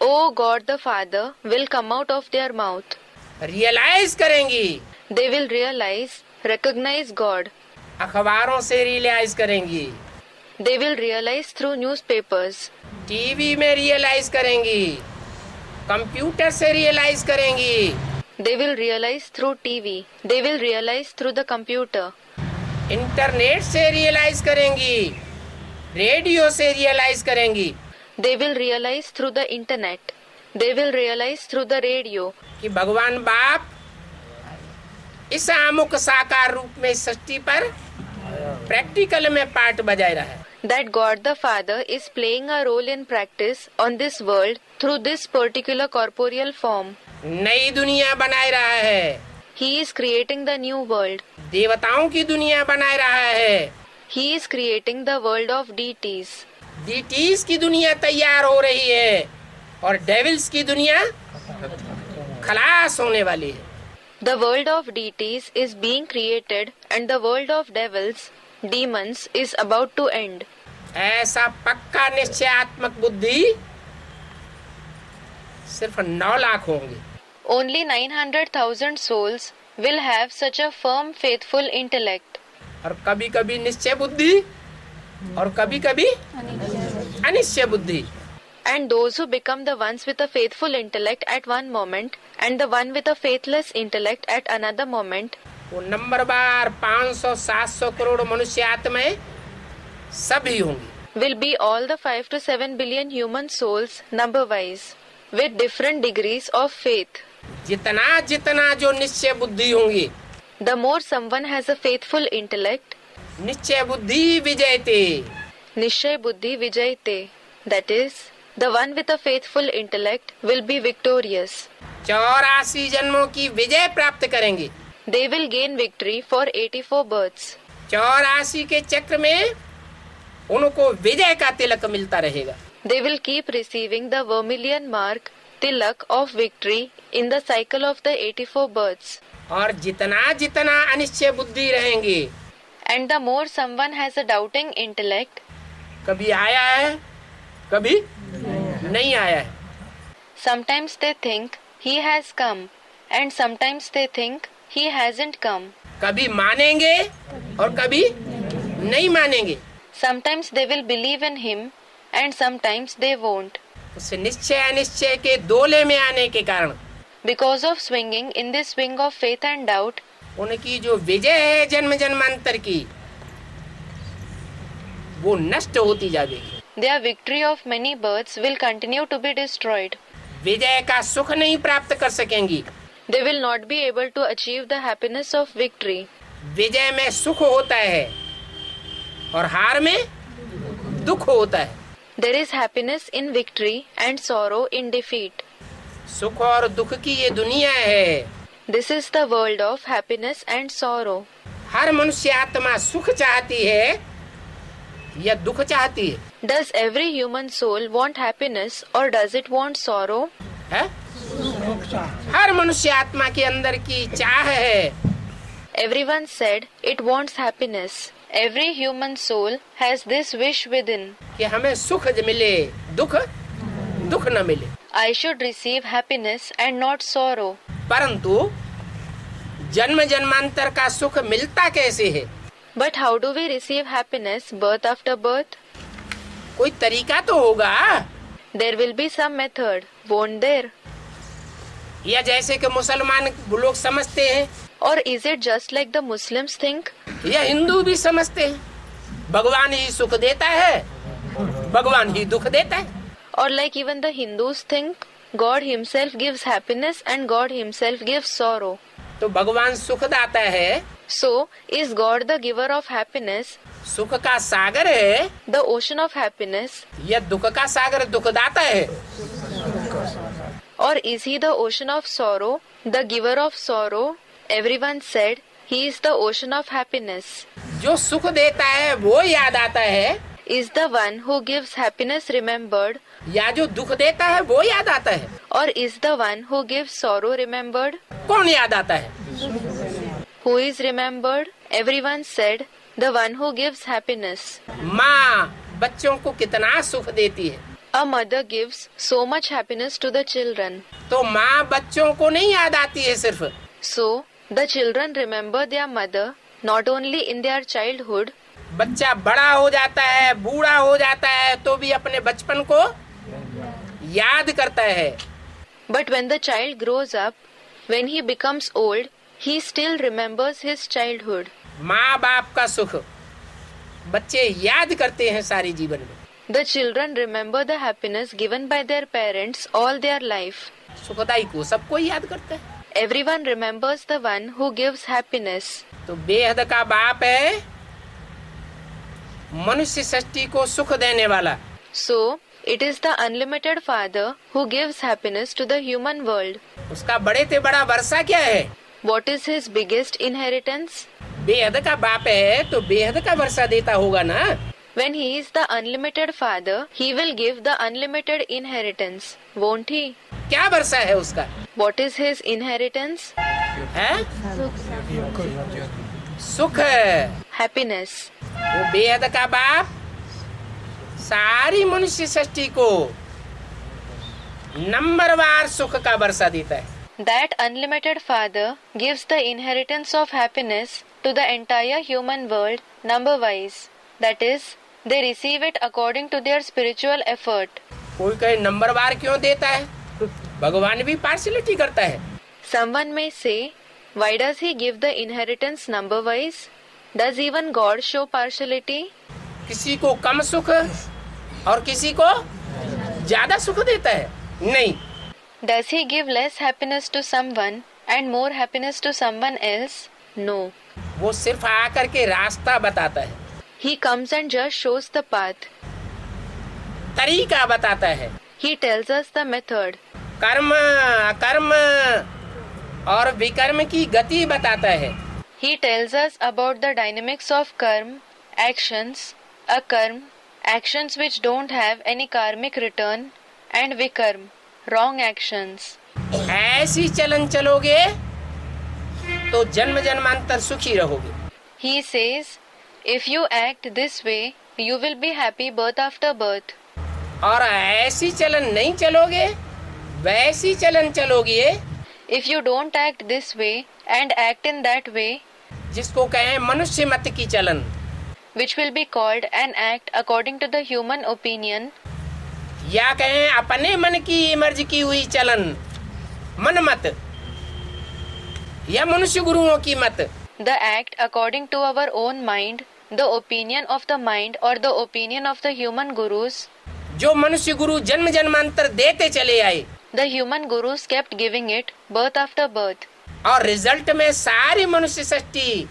B: Oh God the Father will come out of their mouth.
A: Realise करेंगी,
B: They will realize, recognize God.
A: अखबारों से realise करेंगी,
B: They will realize through newspapers.
A: TV में realise करेंगी, कंप्यूटर से रियलाइज करेंगी,
B: They will realize through TV. They will realize through the computer.
A: Internet से realise करेंगी, रेडियो से रियलाइज करेंगी
B: They will realize through the internet. They will realize through the radio
A: कि भगवान बाप इस अमुक साकार रूप में सृष्टि पर प्रैक्टिकल में पार्ट बजाय रहा है।
B: that God the Father is playing a role in practice on this world through this particular corporeal form.
A: नई दुनिया बनाए रहा है,
B: He is creating the new world.
A: देवताओं की दुनिया बनाए रहा है,
B: He is creating the world of deities.
A: Deities की दुनिया तैयार हो रही है और डेविल्स की दुनिया खलास होने वाली है।
B: The world of deities is being created and the world of devils, demons, is about to end.
A: ऐसा पक्का निश्चयात्मक बुद्धि सिर्फ 9 लाख होंगे।
B: Only 900,000 souls will have such a firm, faithful intellect.
A: और कभी कभी निश्चय बुद्धि और कभी कभी अनिश्चय बुद्धि।
B: And those who become the ones with a faithful intellect at one moment and the one with a faithless intellect at another moment,
A: वो नंबरवार 500-700 करोड़ मनुष्य आत्माएं सभी होंगी।
B: will be all the 5 to 7 billion human souls number wise with different degrees of faith.
A: जितना जितना जो निश्चय बुद्धि होंगी,
B: The more someone has a faithful intellect,
A: निश्चय बुद्धि विजयते,
B: Nishay Buddhi Vijayate, that is, the one with a faithful intellect will be victorious.
A: 84 जन्मों की विजय प्राप्त करेंगे।
B: They will gain victory for 84 births.
A: 84 के चक्र में उनको विजय का तिलक मिलता रहेगा।
B: They will keep receiving the vermilion mark, tilak of victory in the cycle of the 84 births.
A: और जितना जितना अनिश्चय बुद्धि रहेंगे,
B: And the more someone has a doubting intellect,
A: कभी आया है कभी नहीं आया है,
B: sometimes they think he has come and sometimes they think he hasn't come.
A: कभी मानेंगे और कभी नहीं मानेंगे।
B: Sometimes they will believe in him and sometimes they won't.
A: उस निश्चय अनिश्चय के दोले में आने के कारण
B: Because of swinging in this swing of faith and doubt,
A: उनकी जो विजय है जन्म जन्मांतर की, वो नष्ट होती जाएगी।
B: their victory of many births will continue to be destroyed.
A: विजय का सुख नहीं प्राप्त कर सकेंगी।
B: They will not be able to achieve the happiness of victory.
A: विजय में सुख होता है और हार में दुख होता है।
B: There is happiness in victory and sorrow in defeat.
A: सुख और दुख की ये दुनिया है।
B: This is the world of happiness and sorrow.
A: हर मनुष्य आत्मा सुख चाहती है या दुख चाहती है?
B: Does every human soul want happiness or does it want sorrow?
A: है? हर मनुष्य आत्मा के अंदर की चाह है।
B: Everyone said it wants happiness. Every human soul has this wish within.
A: कि हमें सुख मिले, दुख न मिले।
B: I should receive happiness and not sorrow.
A: परंतु जन्म जन्मांतर का सुख मिलता कैसे है?
B: But how do we receive happiness birth after birth?
A: कोई तरीका तो होगा।
B: There will be some method, won't there?
A: या जैसे कि मुसलमान लोग समझते हैं,
B: Or is it just like the Muslims think?
A: या हिंदू भी समझते हैं, भगवान ही सुख देता है, भगवान ही दुख देता है।
B: Or like even the Hindus think, God himself gives happiness and God himself gives sorrow.
A: तो भगवान सुख दाता है,
B: So, is God the giver of happiness,
A: सुख का सागर है,
B: the ocean of happiness?
A: या दुख का सागर दुख दाता है?
B: Or is he the ocean of sorrow, the giver of sorrow? Everyone said he is the ocean of happiness.
A: जो सुख देता है वो याद आता है,
B: Is the one who gives happiness remembered?
A: या जो दुख देता है वो याद आता है?
B: Or is the one who gives sorrow remembered?
A: कौन याद आता है?
B: Who is remembered? Everyone said the one who gives happiness.
A: माँ बच्चों को कितना सुख देती है,
B: A mother gives so much happiness to the children.
A: तो माँ बच्चों को नहीं याद आती है सिर्फ,
B: So, the children remember their mother not only in their childhood,
A: बच्चा बड़ा हो जाता है, बूढ़ा हो जाता है, तो भी अपने बचपन को याद करता है।
B: but when the child grows up, when he becomes old, he still remembers his childhood.
A: माँ बाप का सुख बच्चे याद करते हैं सारे जीवन में।
B: The children remember the happiness given by their parents all their life.
A: सुखदाई को सबको याद करता है।
B: Everyone remembers the one who gives happiness.
A: तो बेहद का बाप है मनुष्य सृष्टि को सुख देने वाला।
B: So, it is the unlimited Father who gives happiness to the human world.
A: उसका बड़े से बड़ा वर्षा क्या है?
B: What is his biggest inheritance?
A: बेहद का बाप है तो बेहद का वर्षा देता होगा ना।
B: When he is the unlimited Father, he will give the unlimited inheritance, won't he?
A: क्या वर्षा है उसका?
B: What is his inheritance?
A: है सुख।
B: Happiness.
A: वो बेहद का बाप सारी मनुष्य सृष्टि को नंबरवार सुख का वर्षा देता है।
B: That unlimited Father gives the inheritance of happiness to the entire human world number-wise. That is, they receive it according to their spiritual effort.
A: कोई कहे नंबरवार क्यों देता है? भगवान भी पार्शियलिटी करता है।
B: Someone may say, why does he give the inheritance number-wise? Does even God show partiality?
A: किसी को कम सुख और किसी को ज्यादा सुख देता है? नहीं।
B: Does he give less happiness to someone and more happiness to someone else? No.
A: वो सिर्फ आकर के रास्ता बताता है,
B: He comes and just shows the path.
A: तरीका बताता है।
B: He tells us the method.
A: कर्म अकर्म और विकर्म की गति बताता है।
B: He tells us about the dynamics of karma, actions, akarma, actions which don't have any karmic return, and vikarma, wrong actions.
A: ऐसी चलन चलोगे तो जन्म जन्मांतर सुखी रहोगे।
B: He says, if you act this way, you will be happy birth after birth.
A: और ऐसी चलन नहीं चलोगे, वैसी चलन चलोगे
B: If you don't act this way and act in that way,
A: जिसको कहें मनुष्य मत की चलन,
B: which will be called an act according to the human opinion,
A: या कहें अपने मन की मर्जी की हुई चलन, मन मत या मनुष्य गुरुओं की मत,
B: the act according to our own mind, the opinion of the mind or the opinion of the human gurus,
A: जो मनुष्य गुरु जन्म जन्मांतर देते चले आए,
B: the human gurus kept giving it birth after birth.
A: और रिजल्ट में सारी मनुष्य सृष्टि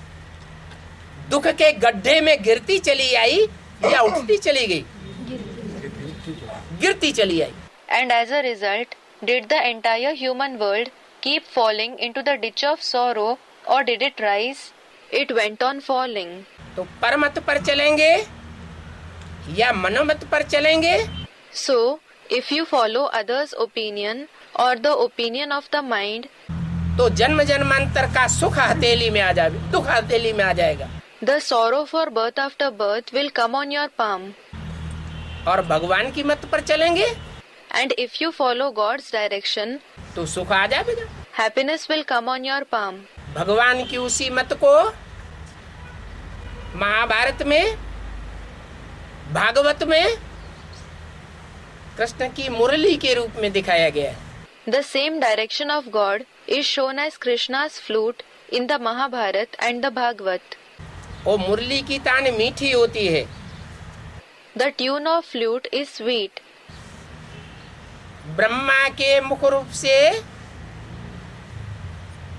A: दुख के गड्ढे में गिरती चली आई या उठती चली गई? गिरती चली आई।
B: And as a result, did the entire human world keep falling into the ditch of sorrow or did it rise? It went on falling.
A: तो परमत पर चलेंगे या मनोमत पर चलेंगे?
B: So, if you follow others' opinion or the opinion of the mind,
A: तो जन्म जन्मांतर का सुख हथेली में आ जाए, दुख हथेली में आ जाएगा।
B: the sorrow for birth after birth will come on your palm.
A: और भगवान की मत पर चलेंगे
B: And if you follow God's direction,
A: तो सुख आ जाएगा।
B: happiness will come on your palm.
A: भगवान की उसी मत को महाभारत में, भागवत में कृष्ण की मुरली के रूप में दिखाया गया है।
B: The same direction of God is shown as Krishna's flute in the Mahabharata and the Bhagavad.
A: वो मुरली की तान मीठी होती है।
B: The tune of flute is sweet.
A: Brahma के मुख रूप से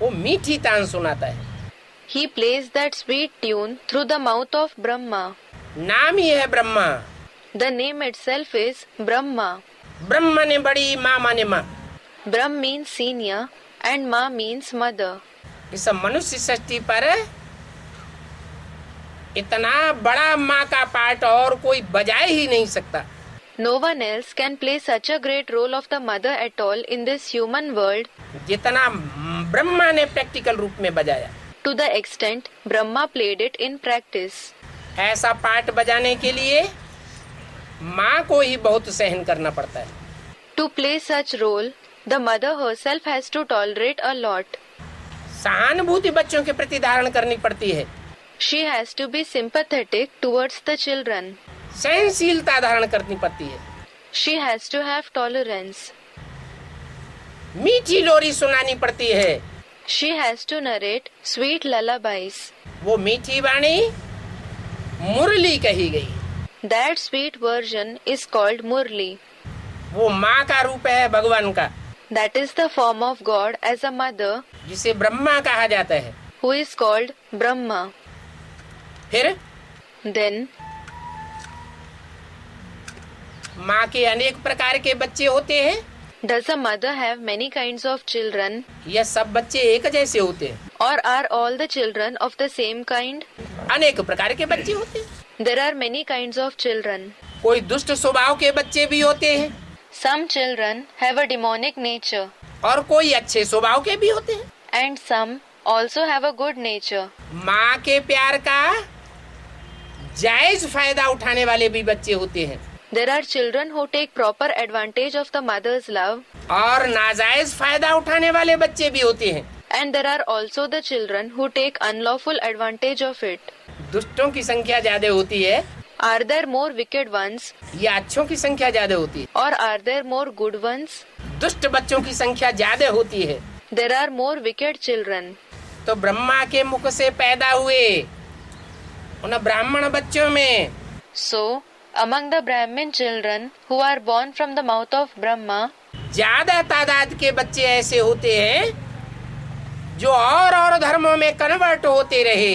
A: वो मीठी तान सुनाता है।
B: He plays that sweet tune through the mouth of Brahma.
A: नाम ही है Brahma.
B: The name itself is Brahma.
A: ब्रह्म ने बड़ी, माँ माने माँ।
B: Brahm means senior and Ma means mother.
A: इस मनुष्य सृष्टि पर इतना बड़ा माँ का पार्ट और कोई बजाए ही नहीं सकता।
B: No one else can play such a great role of the mother at all in this human world
A: जितना ब्रह्मा ने प्रैक्टिकल रूप में बजाया।
B: to the extent Brahma played it in practice.
A: ऐसा पार्ट बजाने के लिए माँ को ही बहुत सहन करना पड़ता है।
B: To play such role, the mother herself has to tolerate a lot.
A: सहानुभूति बच्चों के प्रति धारण करनी पड़ती है।
B: She has to be sympathetic towards the children.
A: सहनशीलता धारण करनी पड़ती है।
B: She has to have tolerance.
A: मीठी लोरी सुनानी पड़ती है।
B: She has to narrate sweet lullabies.
A: वो मीठी वाणी मुरली कही गई।
B: That sweet version is called Murli.
A: वो माँ का रूप है भगवान का,
B: That is the form of God as a mother,
A: जिसे ब्रह्मा कहा जाता है।
B: who is called Brahma.
A: फिर
B: Then,
A: माँ के अनेक प्रकार के बच्चे होते हैं।
B: does a mother have many kinds of children,
A: यह सब बच्चे एक जैसे होते हैं?
B: or are all the children of the same kind?
A: अनेक प्रकार के बच्चे होते हैं।
B: There are many kinds of children.
A: कोई दुष्ट स्वभाव के बच्चे भी होते हैं
B: Some children have a demonic nature,
A: और कोई अच्छे स्वभाव के भी होते हैं।
B: and some also have a good nature.
A: माँ के प्यार का जायज फायदा उठाने वाले भी बच्चे होते हैं
B: There are children who take proper advantage of the mother's love,
A: और नाजायज फायदा उठाने वाले बच्चे भी होते हैं।
B: and there are also the children who take unlawful advantage of it.
A: दुष्टों की संख्या ज्यादा होती है
B: Are there more wicked ones,
A: या अच्छों की संख्या ज्यादा होती है?
B: or are there more good ones?
A: दुष्ट बच्चों की संख्या ज्यादा होती है।
B: There are more wicked children.
A: तो ब्रह्मा के मुख से पैदा हुए उन ब्राह्मण बच्चों में
B: So, among the Brahmin children who are born from the mouth of Brahma,
A: ज्यादा तादाद के बच्चे ऐसे होते हैं जो और धर्मों में कन्वर्ट होते रहे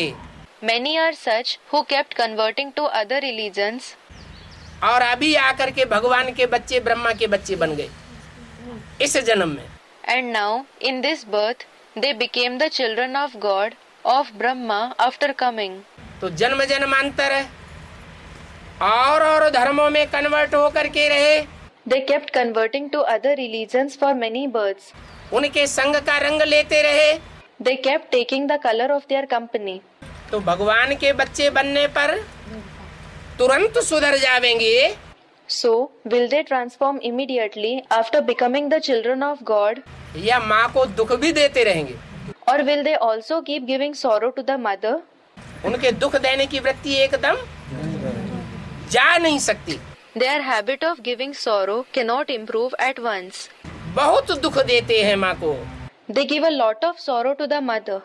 B: many are such who kept converting to other religions,
A: और अभी आकर के भगवान के बच्चे, ब्रह्मा के बच्चे बन गए इस जन्म में।
B: and now, in this birth, they became the children of God, of Brahma after coming.
A: तो जन्म जन्मांतर और धर्मों में कन्वर्ट होकर के रहे।
B: They kept converting to other religions for many births.
A: उनके संग का रंग लेते रहे।
B: They kept taking the color of their company.
A: तो भगवान के बच्चे बनने पर तुरंत सुधर जाएंगे
B: So, will they transform immediately after becoming the children of God?
A: या माँ को दुख भी देते रहेंगे?
B: Or will they also keep giving sorrow to the mother?
A: उनके दुख देने की वृत्ति एकदम जा नहीं सकती।
B: Their habit of giving sorrow cannot improve at once.
A: बहुत दुख देते हैं माँ को।
B: They give a lot of sorrow to the mother.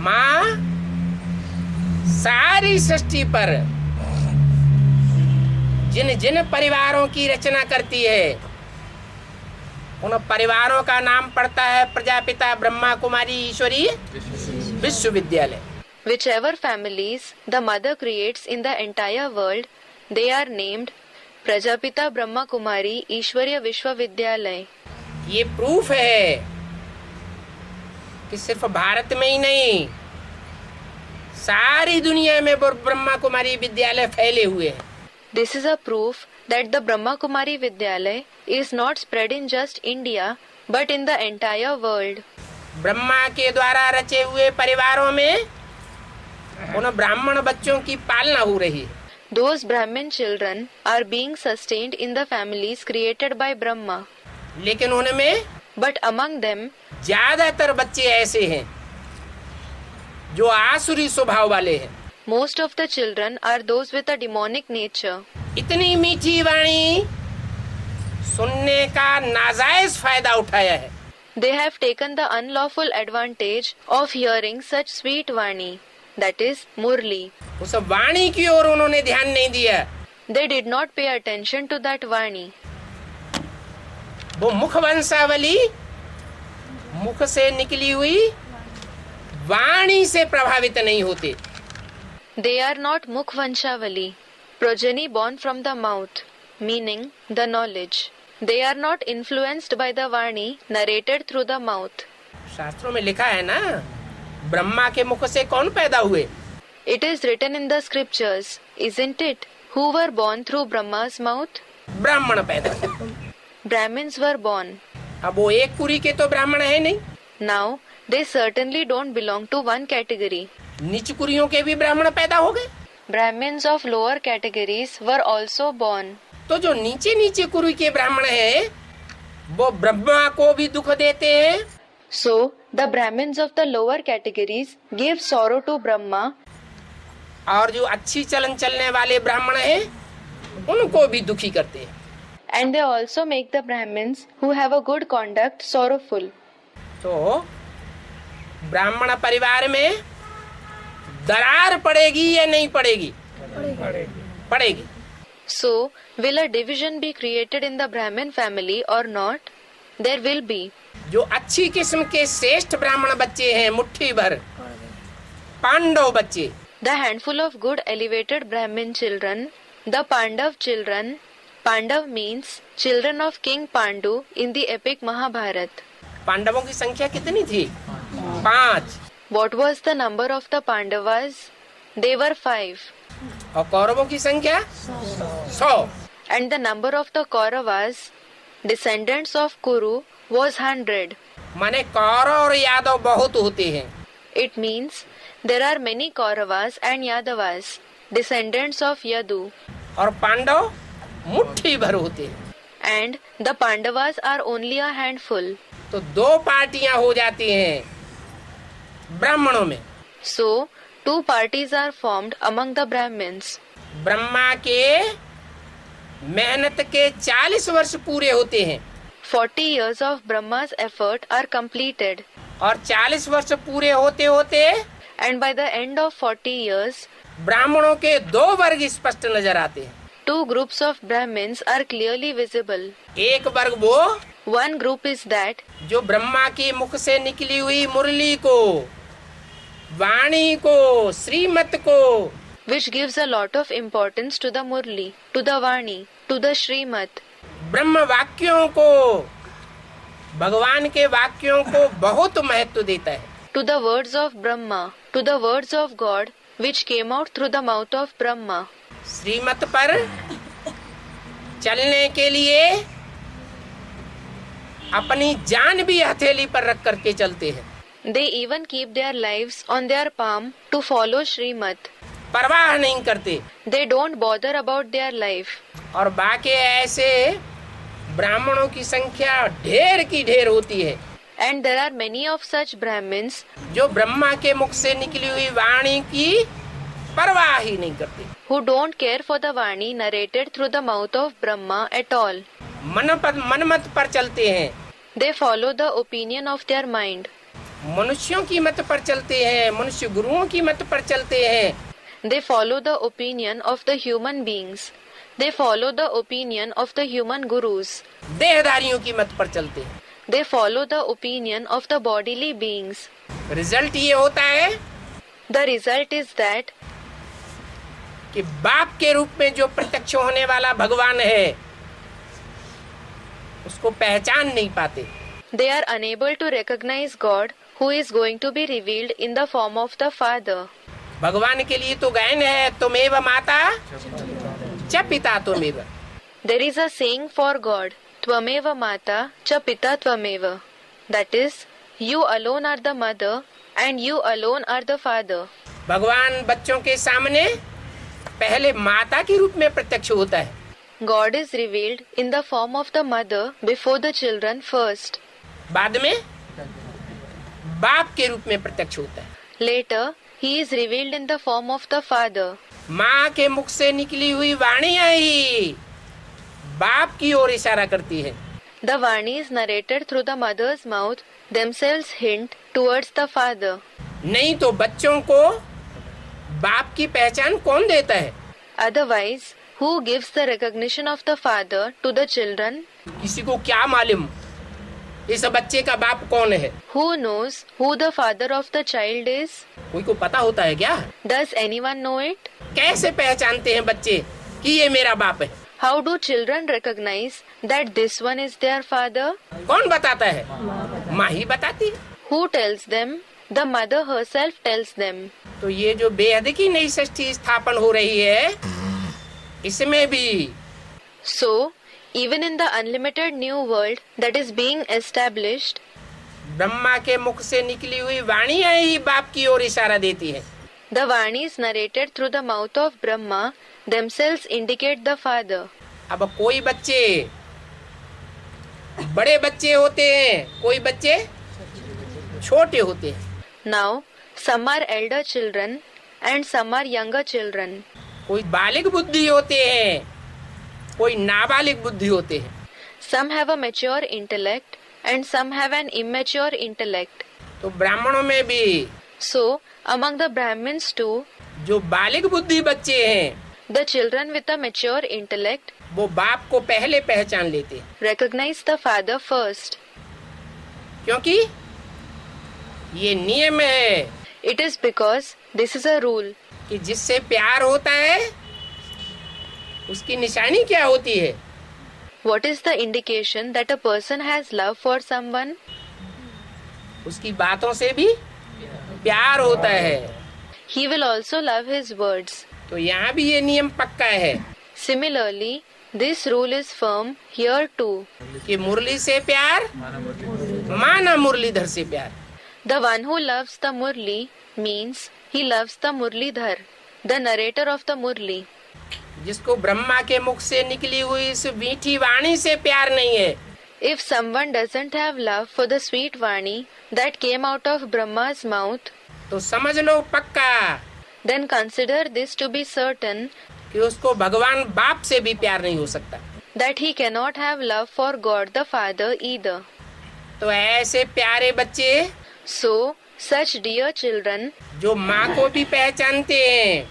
A: माँ सारी सृष्टि पर जिन जिन परिवारों की रचना करती है उन परिवारों का नाम पड़ता है प्रजापिता ब्रह्मा कुमारी ईश्वरी विश्वविद्यालय।
B: Whichever families the mother creates in the entire world, they are named Prajapita Brahma Kumari Ishwarya Vishwavidyalay.
A: ये प्रूफ है कि सिर्फ भारत में ही नहीं सारी दुनिया में ब्रह्मा कुमारी विद्यालय फैले हुए हैं।
B: This is a proof that the Brahma Kumari Vidyalaya is not spread in just India but in the entire world.
A: Brahma के द्वारा रचे हुए परिवारों में उन ब्राह्मण बच्चों की पालना हो रही है।
B: Those Brahmin children are being sustained in the families created by Brahma.
A: लेकिन उनमें
B: But among them,
A: ज्यादातर बच्चे ऐसे हैं जो आसुरी स्वभाव वाले हैं।
B: most of the children are those with a demonic nature.
A: इतनी मीठी वाणी सुनने का नाजायज फायदा उठाया है।
B: They have taken the unlawful advantage of hearing such sweet Vani, that is, Murli.
A: उस वाणी की ओर उन्होंने ध्यान नहीं दिया।
B: They did not pay attention to that Vani.
A: वो मुख वंशावली, मुख से निकली हुई वाणी से प्रभावित नहीं होते।
B: They are not Mukhvanshavali, progeny born from the mouth, meaning the knowledge. They are not influenced by the Vani narrated through the mouth.
A: शास्त्रों में लिखा है ना, ब्रह्मा के मुख से कौन पैदा हुए?
B: It is written in the scriptures, isn't it? Who were born through Brahma's mouth?
A: ब्राह्मण पैदा हुए।
B: Brahmins were born.
A: अब वो एक कुरी के तो ब्राह्मण है नहीं।
B: Now, they certainly don't belong to one category.
A: नीच कुरियों के भी ब्राह्मण पैदा हो गए।
B: Brahmins of lower categories were also born.
A: तो जो नीचे नीचे कुरी के ब्राह्मण हैं, वो ब्रह्मा को भी दुख देते हैं।
B: So, the Brahmins of the lower categories give sorrow to Brahma,
A: और जो अच्छी चलन चलने वाले ब्राह्मण हैं, उनको भी दुखी करते हैं।
B: and they also make the Brahmins who have a good conduct sorrowful.
A: तो ब्राह्मण परिवार में दरार पड़ेगी या नहीं पड़ेगी? पड़ेगी।
B: So, will a division be created in the Brahmin family or not? There will be.
A: जो अच्छी किस्म के श्रेष्ठ ब्राह्मण बच्चे हैं, मुट्ठी भर पांडव बच्चे,
B: The handful of good elevated Brahmin children, the Pandav children. Pandav means children of King Pandu in the epic Mahabharata.
A: पांडवों की संख्या कितनी थी? 5।
B: What was the number of the Pandavas? They were 5.
A: और कौरवों की संख्या 100।
B: And the number of the Kauravas, descendants of Kuru, was 100.
A: माने कौरव और यादव बहुत होते हैं।
B: It means there are many Kauravas and Yadavas, descendants of Yadu.
A: और पांडव मुट्ठी भर होते हैं।
B: And the Pandavas are only a handful.
A: तो 2 पार्टियां हो जाती हैं ब्राह्मणों में।
B: So, 2 parties are formed among the Brahmins.
A: Brahma के मेहनत के 40 वर्ष पूरे होते हैं
B: 40 years of Brahma's effort are completed.
A: और 40 वर्ष पूरे होते होते
B: And by the end of 40 years,
A: ब्राह्मणों के 2 वर्ग स्पष्ट नजर आते हैं।
B: 2 groups of Brahmins are clearly visible.
A: एक वर्ग वो
B: One group is that
A: जो ब्रह्मा के मुख से निकली हुई मुरली को, वाणी को, श्रीमत को,
B: which gives a lot of importance to the Murli, to the Vani, to the Srimat.
A: ब्रह्म वाक्यों को, भगवान के वाक्यों को बहुत महत्व देता है।
B: To the words of Brahma, to the words of God, which came out through the mouth of Brahma.
A: श्रीमत पर चलने के लिए अपनी जान भी हथेली पर रख करके चलते हैं।
B: They even keep their lives on their palm to follow Srimat.
A: परवाह नहीं करते।
B: They don't bother about their life.
A: और बाकी ऐसे ब्राह्मणों की संख्या ढेर की ढेर होती है।
B: And there are many of such Brahmins
A: जो ब्रह्मा के मुख से निकली हुई वाणी की परवाह ही नहीं करते।
B: who don't care for the Vani narrated through the mouth of Brahma at all.
A: Manmath पर चलते हैं।
B: They follow the opinion of their mind.
A: मनुष्यों की मत पर चलते हैं, मनुष्य गुरुओं की मत पर चलते हैं।
B: They follow the opinion of the human beings. They follow the opinion of the human gurus.
A: देहधारियों की मत पर चलते हैं।
B: They follow the opinion of the bodily beings.
A: Result ये होता है
B: The result is that
A: कि बाप के रूप में जो प्रत्यक्ष होने वाला भगवान है उसको पहचान नहीं पाते।
B: they are unable to recognize God who is going to be revealed in the form of the Father.
A: भगवान के लिए तो गायन है, तुमेव माता च पिता तुमेव।
B: There is a saying for God, Tvameva Mata cha Pita Tvameva. That is, you alone are the mother and you alone are the father.
A: भगवान बच्चों के सामने पहले माता के रूप में प्रत्यक्ष होता है,
B: God is revealed in the form of the mother before the children first.
A: बाद में बाप के रूप में प्रत्यक्ष होता है।
B: Later, he is revealed in the form of the father.
A: माँ के मुख से निकली हुई वाणियां ही बाप की ओर इशारा करती है।
B: The Vanis narrated through the mother's mouth themselves hint towards the father.
A: नहीं तो बच्चों को बाप की पहचान कौन देता है?
B: Otherwise, who gives the recognition of the father to the children?
A: किसी को क्या मालूम इस बच्चे का बाप कौन है?
B: Who knows who the father of the child is?
A: कोई को पता होता है क्या?
B: Does anyone know it?
A: कैसे पहचानते हैं बच्चे कि ये मेरा बाप है?
B: How do children recognize that this one is their father?
A: कौन बताता है? माँ ही बताती है।
B: Who tells them? The mother herself tells them.
A: तो ये जो बेहद की नई सृष्टि स्थापन हो रही है, इसमें भी
B: So, even in the unlimited new world that is being established,
A: Brahma के मुख से निकली हुई वाणियां ही बाप की ओर इशारा देती है।
B: the Vanis narrated through the mouth of Brahma themselves indicate the father.
A: अब कोई बच्चे बड़े बच्चे होते हैं, कोई बच्चे छोटे होते हैं।
B: Now, some are elder children and some are younger children.
A: कोई बालिग बुद्धि होते हैं, कोई नाबालिग बुद्धि होते हैं।
B: Some have a mature intellect and some have an immature intellect.
A: तो ब्राह्मणों में भी
B: So, among the Brahmins too,
A: जो बालिग बुद्धि बच्चे हैं,
B: the children with a mature intellect
A: वो बाप को पहले पहचान लेते हैं,
B: recognize the father first.
A: क्योंकि ये नियम है
B: It is because this is a rule.
A: कि जिससे प्यार होता है उसकी निशानी क्या होती है?
B: What is the indication that a person has love for someone?
A: उसकी बातों से भी प्यार होता है।
B: He will also love his words.
A: तो यहाँ भी ये नियम पक्का है
B: Similarly, this rule is firm here too.
A: कि मुरली से प्यार माना मुरलीधर से प्यार।
B: The one who loves the Murli means he loves the Murlidhar, the narrator of the Murli.
A: जिसको ब्रह्मा के मुख से निकली हुई इस मीठी वाणी से प्यार नहीं है,
B: If someone doesn't have love for the sweet Vani that came out of Brahma's mouth,
A: तो समझ लो पक्का
B: then consider this to be certain
A: कि उसको भगवान बाप से भी प्यार नहीं हो सकता।
B: that he cannot have love for God the Father either.
A: तो ऐसे प्यारे बच्चे
B: So, such dear children
A: जो माँ को भी पहचानते हैं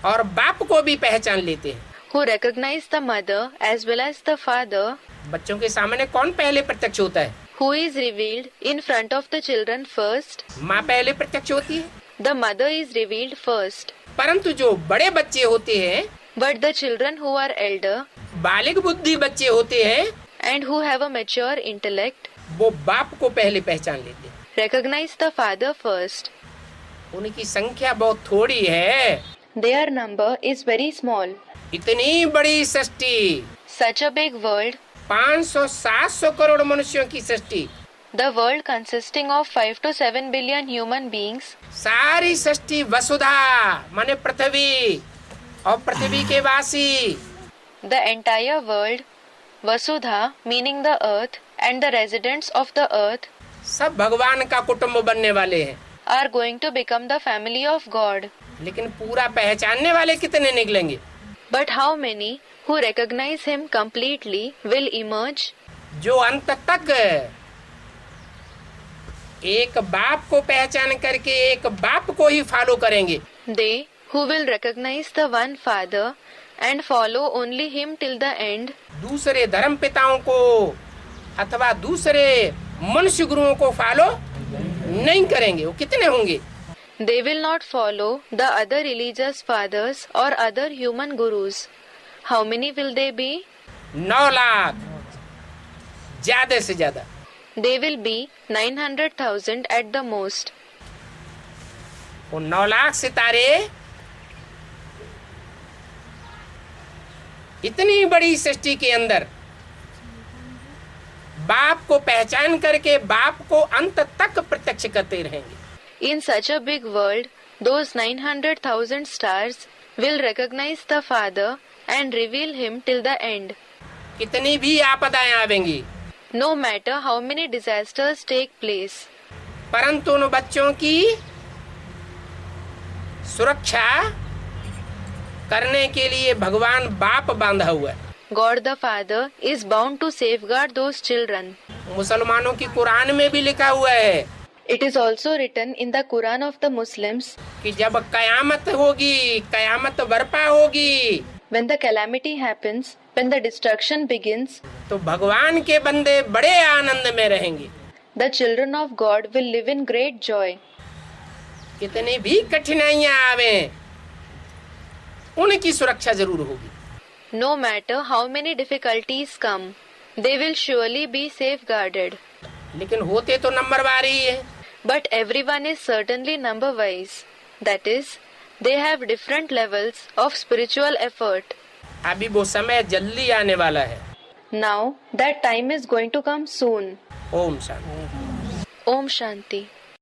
A: और बाप को भी पहचान लेते हैं,
B: who recognize the mother as well as the father,
A: बच्चों के सामने कौन पहले प्रत्यक्ष होता है?
B: who is revealed in front of the children first,
A: माँ पहले प्रत्यक्ष होती है।
B: the mother is revealed first.
A: परंतु जो बड़े बच्चे होते हैं,
B: But the children who are elder
A: बालिग बुद्धि बच्चे होते हैं,
B: and who have a mature intellect
A: वो बाप को पहले पहचान लेते हैं।
B: recognize the father first.
A: उनकी संख्या बहुत थोड़ी है।
B: Their number is very small.
A: इतनी बड़ी सृष्टि,
B: Such a big world,
A: 500-700 crore मनुष्यों की सृष्टि,
B: the world consisting of 5 to 7 billion human beings,
A: सारी सृष्टि वसुधा माने पृथ्वी और पृथ्वी के वासी,
B: the entire world, Vasudha meaning the earth and the residents of the earth,
A: सब भगवान का कुटुंब बनने वाले हैं।
B: are going to become the family of God.
A: लेकिन पूरा पहचानने वाले कितने निकलेंगे?
B: But how many who recognize him completely will emerge?
A: जो अंत तक एक बाप को पहचान करके एक बाप को ही फॉलो करेंगे,
B: They who will recognize the one Father and follow only him till the end,
A: दूसरे धर्म पिताओं को अथवा दूसरे मनुष्य गुरुओं को फॉलो नहीं करेंगे। वो कितने होंगे?
B: they will not follow the other religious fathers or other human gurus. How many will they be?
A: 9 lakh, ज्यादा से ज्यादा।
B: They will be 900,000 at the most.
A: वो 9 लाख सितारे इतनी बड़ी सृष्टि के अंदर बाप को पहचान करके बाप को अंत तक प्रत्यक्ष करते रहेंगे।
B: In such a big world, those 900,000 stars will recognize the Father and reveal him till the end.
A: कितनी भी आपदाएं आवेंगी,
B: No matter how many disasters take place,
A: परंतु उन बच्चों की सुरक्षा करने के लिए भगवान बाप बांधा हुआ है।
B: God the Father is bound to safeguard those children.
A: मुसलमानों की कुरान में भी लिखा हुआ है
B: It is also written in the Quran of the Muslims,
A: कि जब कयामत होगी, कयामत बर्पा होगी,
B: when the calamity happens, when the destruction begins,
A: तो भगवान के बंदे बड़े आनंद में रहेंगे।
B: the children of God will live in great joy.
A: कितनी भी कठिनाइयां आवे, उनकी सुरक्षा जरूर होगी।
B: No matter how many difficulties come, they will surely be safeguarded.
A: लेकिन होते तो नंबरवार ही है।
B: But everyone is certainly number-wise. That is, they have different levels of spiritual effort.
A: अभी वो समय जल्दी आने वाला है।
B: Now, that time is going to come soon.
A: Om Shanti.
B: Om Shanti.